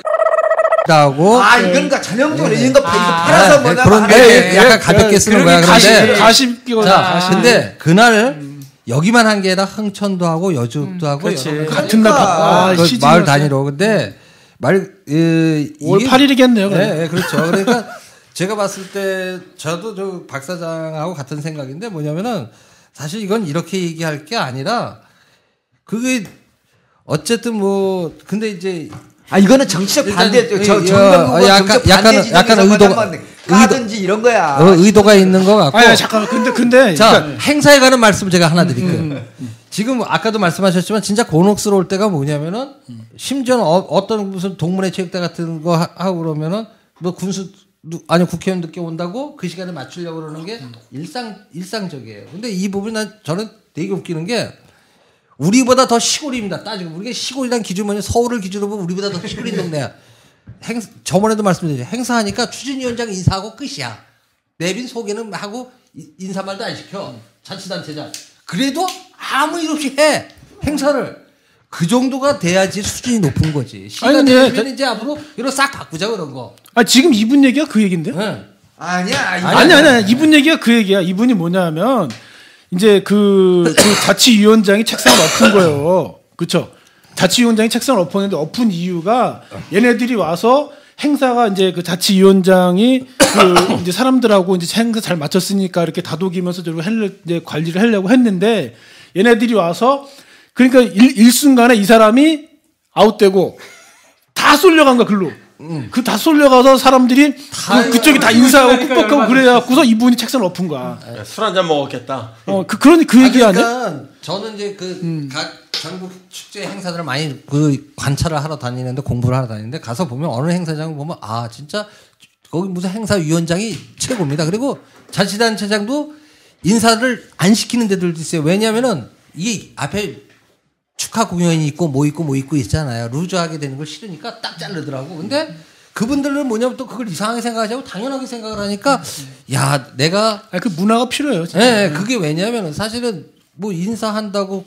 하고 그러니까 전형적으로 이거 팔아서 뭐냐 그런데 약간 가볍게 쓰는 거야. 그런데 가십기가 근데 그날 여기만 한 게 아니라 흥천도 하고 여주도 하고 같은 날 마을 단위로. 근데 올 8일이겠네요. 네, 그렇죠. 그러니까 제가 봤을 때 저도 박 사장하고 같은 생각인데 뭐냐면은 사실 이건 이렇게 얘기할 게 아니라 그게 어쨌든 근데 이제 이거는 정치적 반대, 약간 의도가 가든지 이런 거야. 의도가 있는 것 같고. 잠깐만, 근데. 자, 행사에 관한 말씀 제가 하나 드릴게요. 지금 아까도 말씀하셨지만 진짜 곤혹스러울 때가 뭐냐면은 심지어는 어떤 무슨 동문회 체육대 같은 거 하고 그러면은 국회의원 늦게 온다고 그 시간에 맞추려고 그러는 게 일상적이에요. 근데 이 부분은 저는 되게 웃기는 게 우리보다 더 시골입니다. 따지고 우리가 시골이란 기준은 서울을 기준으로 보면 우리보다 더 시골인 동네야. 저번에도 말씀드렸죠. 행사하니까 추진위원장 인사하고 끝이야. 내빈 소개는 하고 인사말도 안 시켜. 자치단체장. 그래도 아무 일 없이 해. 행사를. 그 정도가 돼야지 수준이 높은 거지. 시간이 되면 이제 앞으로 이거 싹 바꾸자 그런 거. 지금 이분 얘기가 그 얘긴데? 네. 아니야. 이분 얘기가 그 얘기야. 이분이 뭐냐면 이제 그 자치위원장이 책상을 엎은 거예요. 그렇죠? 자치위원장이 책상을 엎었는데 엎은 이유가 얘네들이 와서 행사가 이제 그 자치위원장이 이제 사람들하고 이제 행사 잘 마쳤으니까 이렇게 다독이면서 이제 관리를 하려고 했는데 얘네들이 와서 그러니까 일순간에 이 사람이 아웃되고 다 쏠려간 거야 글로. 다 쏠려가서 사람들이 그쪽이 다 인사하고 꾹뻑하고 그래갖고서 이분이 책상을 엎은 거야. 술 한잔 먹었겠다. 그 얘기 아니야? 그러니까 저는 이제 각 전국 축제 행사들을 많이 관찰을 하러 다니는데 공부를 하러 다니는데 가서 보면 어느 행사장을 보면 진짜 거기 무슨 행사위원장이 최고입니다. 그리고 자치단체장도 인사를 안 시키는 데들도 있어요. 왜냐하면은 이게 앞에 축하 공연이 있고 뭐 있고 있잖아요. 루즈하게 되는 걸 싫으니까 딱 자르더라고. 근데 그분들은 뭐냐면 또 그걸 이상하게 생각하지 않고 당연하게 생각을 하니까 내가 그 문화가 필요해요. 진짜. 네, 그게 왜냐하면 사실은 인사한다고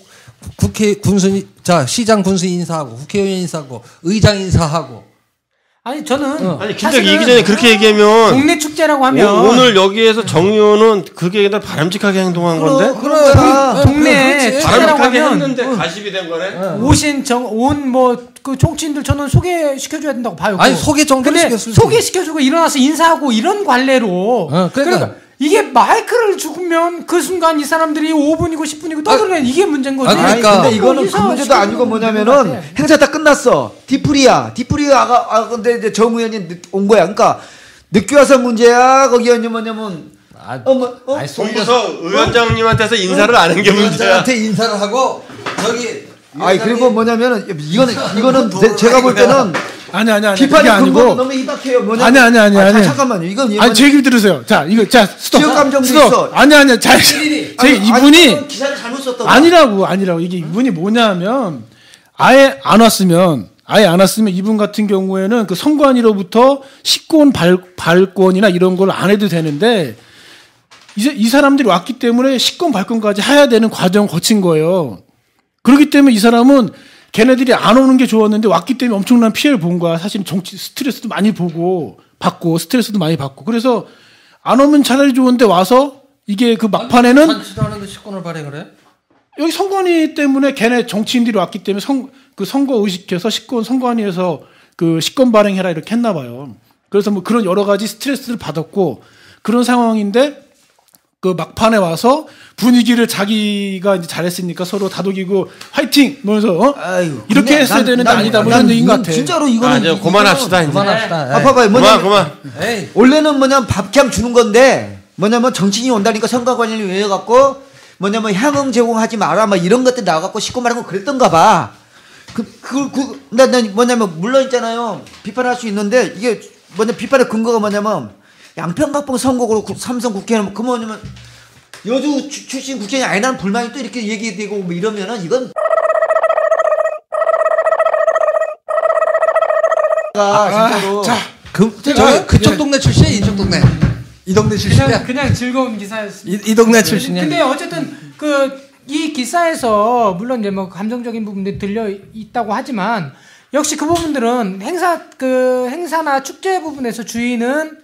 시장 군수 인사하고 국회의원 인사하고 의장 인사하고 아니 저는 아니 김대기 얘기 전에 그렇게 얘기하면 동네 축제라고 하면 오늘 여기에서 정 의원은 그게 그냥 바람직하게 행동한 건데 동네 축제라고 바람직하게 하면 했는데 가십이 된 거네. 오신 그 정치인들 저는 소개시켜줘야 된다고 봐요. 아니 소개 정도는 근데 시켰을 소개시켜주고 일어나서 인사하고 이런 관례로 그러니까 이게 마이크를 죽으면 그 순간 이 사람들이 5분이고 10분이고 떠들면 이게 문제인 거지. 그러니까 근데 이거는 그 문제도 아니고 뭐냐면은 행사 다 끝났어. 디프리아가 근데 이제 정 의원이 온 거야. 그러니까 늦게 와서 문제야. 거기 아니 뭐냐면 송구서 의원장님한테서 인사를 안 한 게 문제야. 의원장한테 인사를 하고 저기 아니 그리고 뭐냐면은 이거는 제가 볼 때는 아니 비판의 근거가 너무 희박해요. 뭐냐면 아니. 잠깐만요. 이건 아니 제 얘기를 들으세요. 자 이거 스톱. 지역 감정도 있어. 아니 이분이 기사를 잘못 썼다. 아니라고 이게 이분이 뭐냐면 아예 안 왔으면 이분 같은 경우에는 그 선관위로부터 식권 발권이나 이런 걸 안 해도 되는데 이제 이 사람들이 왔기 때문에 식권 발권까지 해야 되는 과정을 거친 거예요. 그렇기 때문에 이 사람은 걔네들이 안 오는 게 좋았는데 왔기 때문에 엄청난 피해를 본 거야. 사실 정치 스트레스도 많이 받고 스트레스도 많이 받고. 그래서 안 오면 차라리 좋은데 와서 이게 그 막판에는 잔치도 하는데 식권을 발행을 해? 여기 선관위 때문에 걔네 정치인들이 왔기 때문에 선거 의식해서 선관위에서 그 식권 발행해라 이렇게 했나 봐요. 그래서 뭐 그런 여러 가지 스트레스를 받았고 그런 상황인데 그 막판에 와서 분위기를 자기가 이제 잘했으니까 서로 다독이고 화이팅! 이러면서 이렇게 했어야 되는데 아니다. 뭐 이런 얘기인 것 같아. 진짜로 이거는 그만합시다. 이제. 봐봐요. 그만. 원래는 뭐냐면 밥그냥 주는 건데 뭐냐면 정치인이 온다니까 선거관리를 왜 해갖고 뭐냐면 향응 제공하지 마라 막 이런 것들 나와갖고 식권 말하고 그랬던가 봐. 난 뭐냐면 물론 있잖아요. 비판할 수 있는데 이게 비판의 근거가 뭐냐면 양평갑봉 선거구로 삼성 국회의원 그 뭐냐면 여주 출신 국회의원이 아니라는 불만이 또 이렇게 얘기되고 뭐 이러면은 이건 진짜로 그쪽 동네 출신이야 이쪽 동네 이 동네 출신이야 그냥 즐거운 기사였습니다. 이 동네 출신이야. 근데 어쨌든 이 기사에서 물론 이제 뭐 감정적인 부분들이 들려 있다고 하지만 역시 그 부분들은 행사나 축제 부분에서 주인은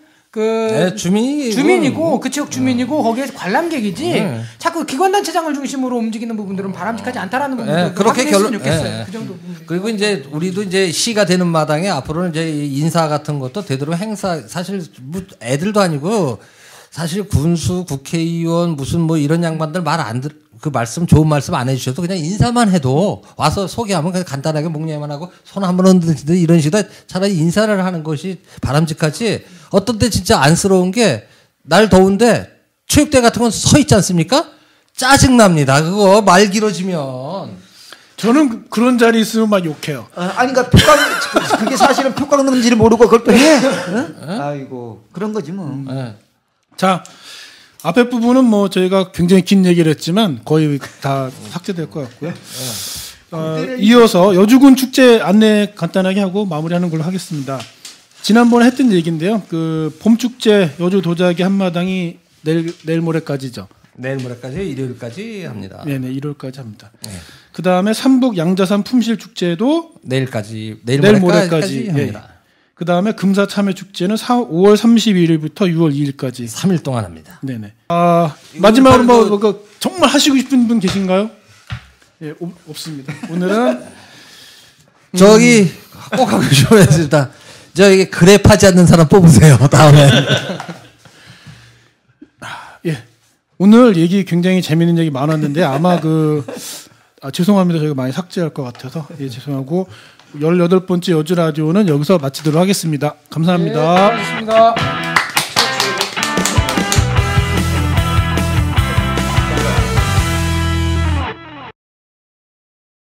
주민이고 그 지역 주민이고 거기에 관람객이지 자꾸 기관단체장을 중심으로 움직이는 부분들은 바람직하지 않다라는 부분들 그렇게 결론 좋겠어요. 그 정도 그리고 이제 우리도 이제 시가 되는 마당에 앞으로는 이제 인사 같은 것도 되도록 행사 사실 뭐 애들도 아니고 사실 군수 국회의원 무슨 뭐 이런 양반들 좋은 말씀 안 해주셔도 그냥 인사만 해도 와서 소개하면 그냥 간단하게 목례만 하고 손 한번 흔들든 이런 식으로 차라리 인사를 하는 것이 바람직하지. 어떤 때 진짜 안쓰러운 게 날 더운데 체육대 같은 건 서 있지 않습니까? 짜증납니다. 그거 말 길어지면. 저는 그런 자리 있으면 막 욕해요. 아니 그러니까 그게 사실은 표광능지를 모르고 그걸 또 해. 아이고 그런 거지 뭐. 자. 앞에 부분은 뭐 저희가 굉장히 긴 얘기를 했지만 거의 다 삭제될 것 같고요. 이어서 여주군 축제 안내 간단하게 하고 마무리하는 걸로 하겠습니다. 지난번에 했던 얘기인데요. 그 봄축제 여주 도자기 한마당이 내일 모레까지죠. 내일 모레까지 일요일까지 합니다. 네네 일요일까지 합니다. 그 다음에 삼북 양자산 품실축제도 내일 모레까지 합니다. 그 다음에 금사 참외축제는 5월 31일부터 6월 2일까지 3일 동안 합니다. 네네. 마지막으로 정말 하시고 싶은 분 계신가요? 예, 없습니다. 오늘은 저기 꼭 하고 싶습니다. 저기 그랩하지 않는 사람 뽑으세요. 다음에. 예. 오늘 얘기 굉장히 재미있는 얘기 많았는데 아마 죄송합니다. 저희가 많이 삭제할 것 같아서 죄송하고 18번째 여주라디오는 여기서 마치도록 하겠습니다. 감사합니다. 고맙습니다.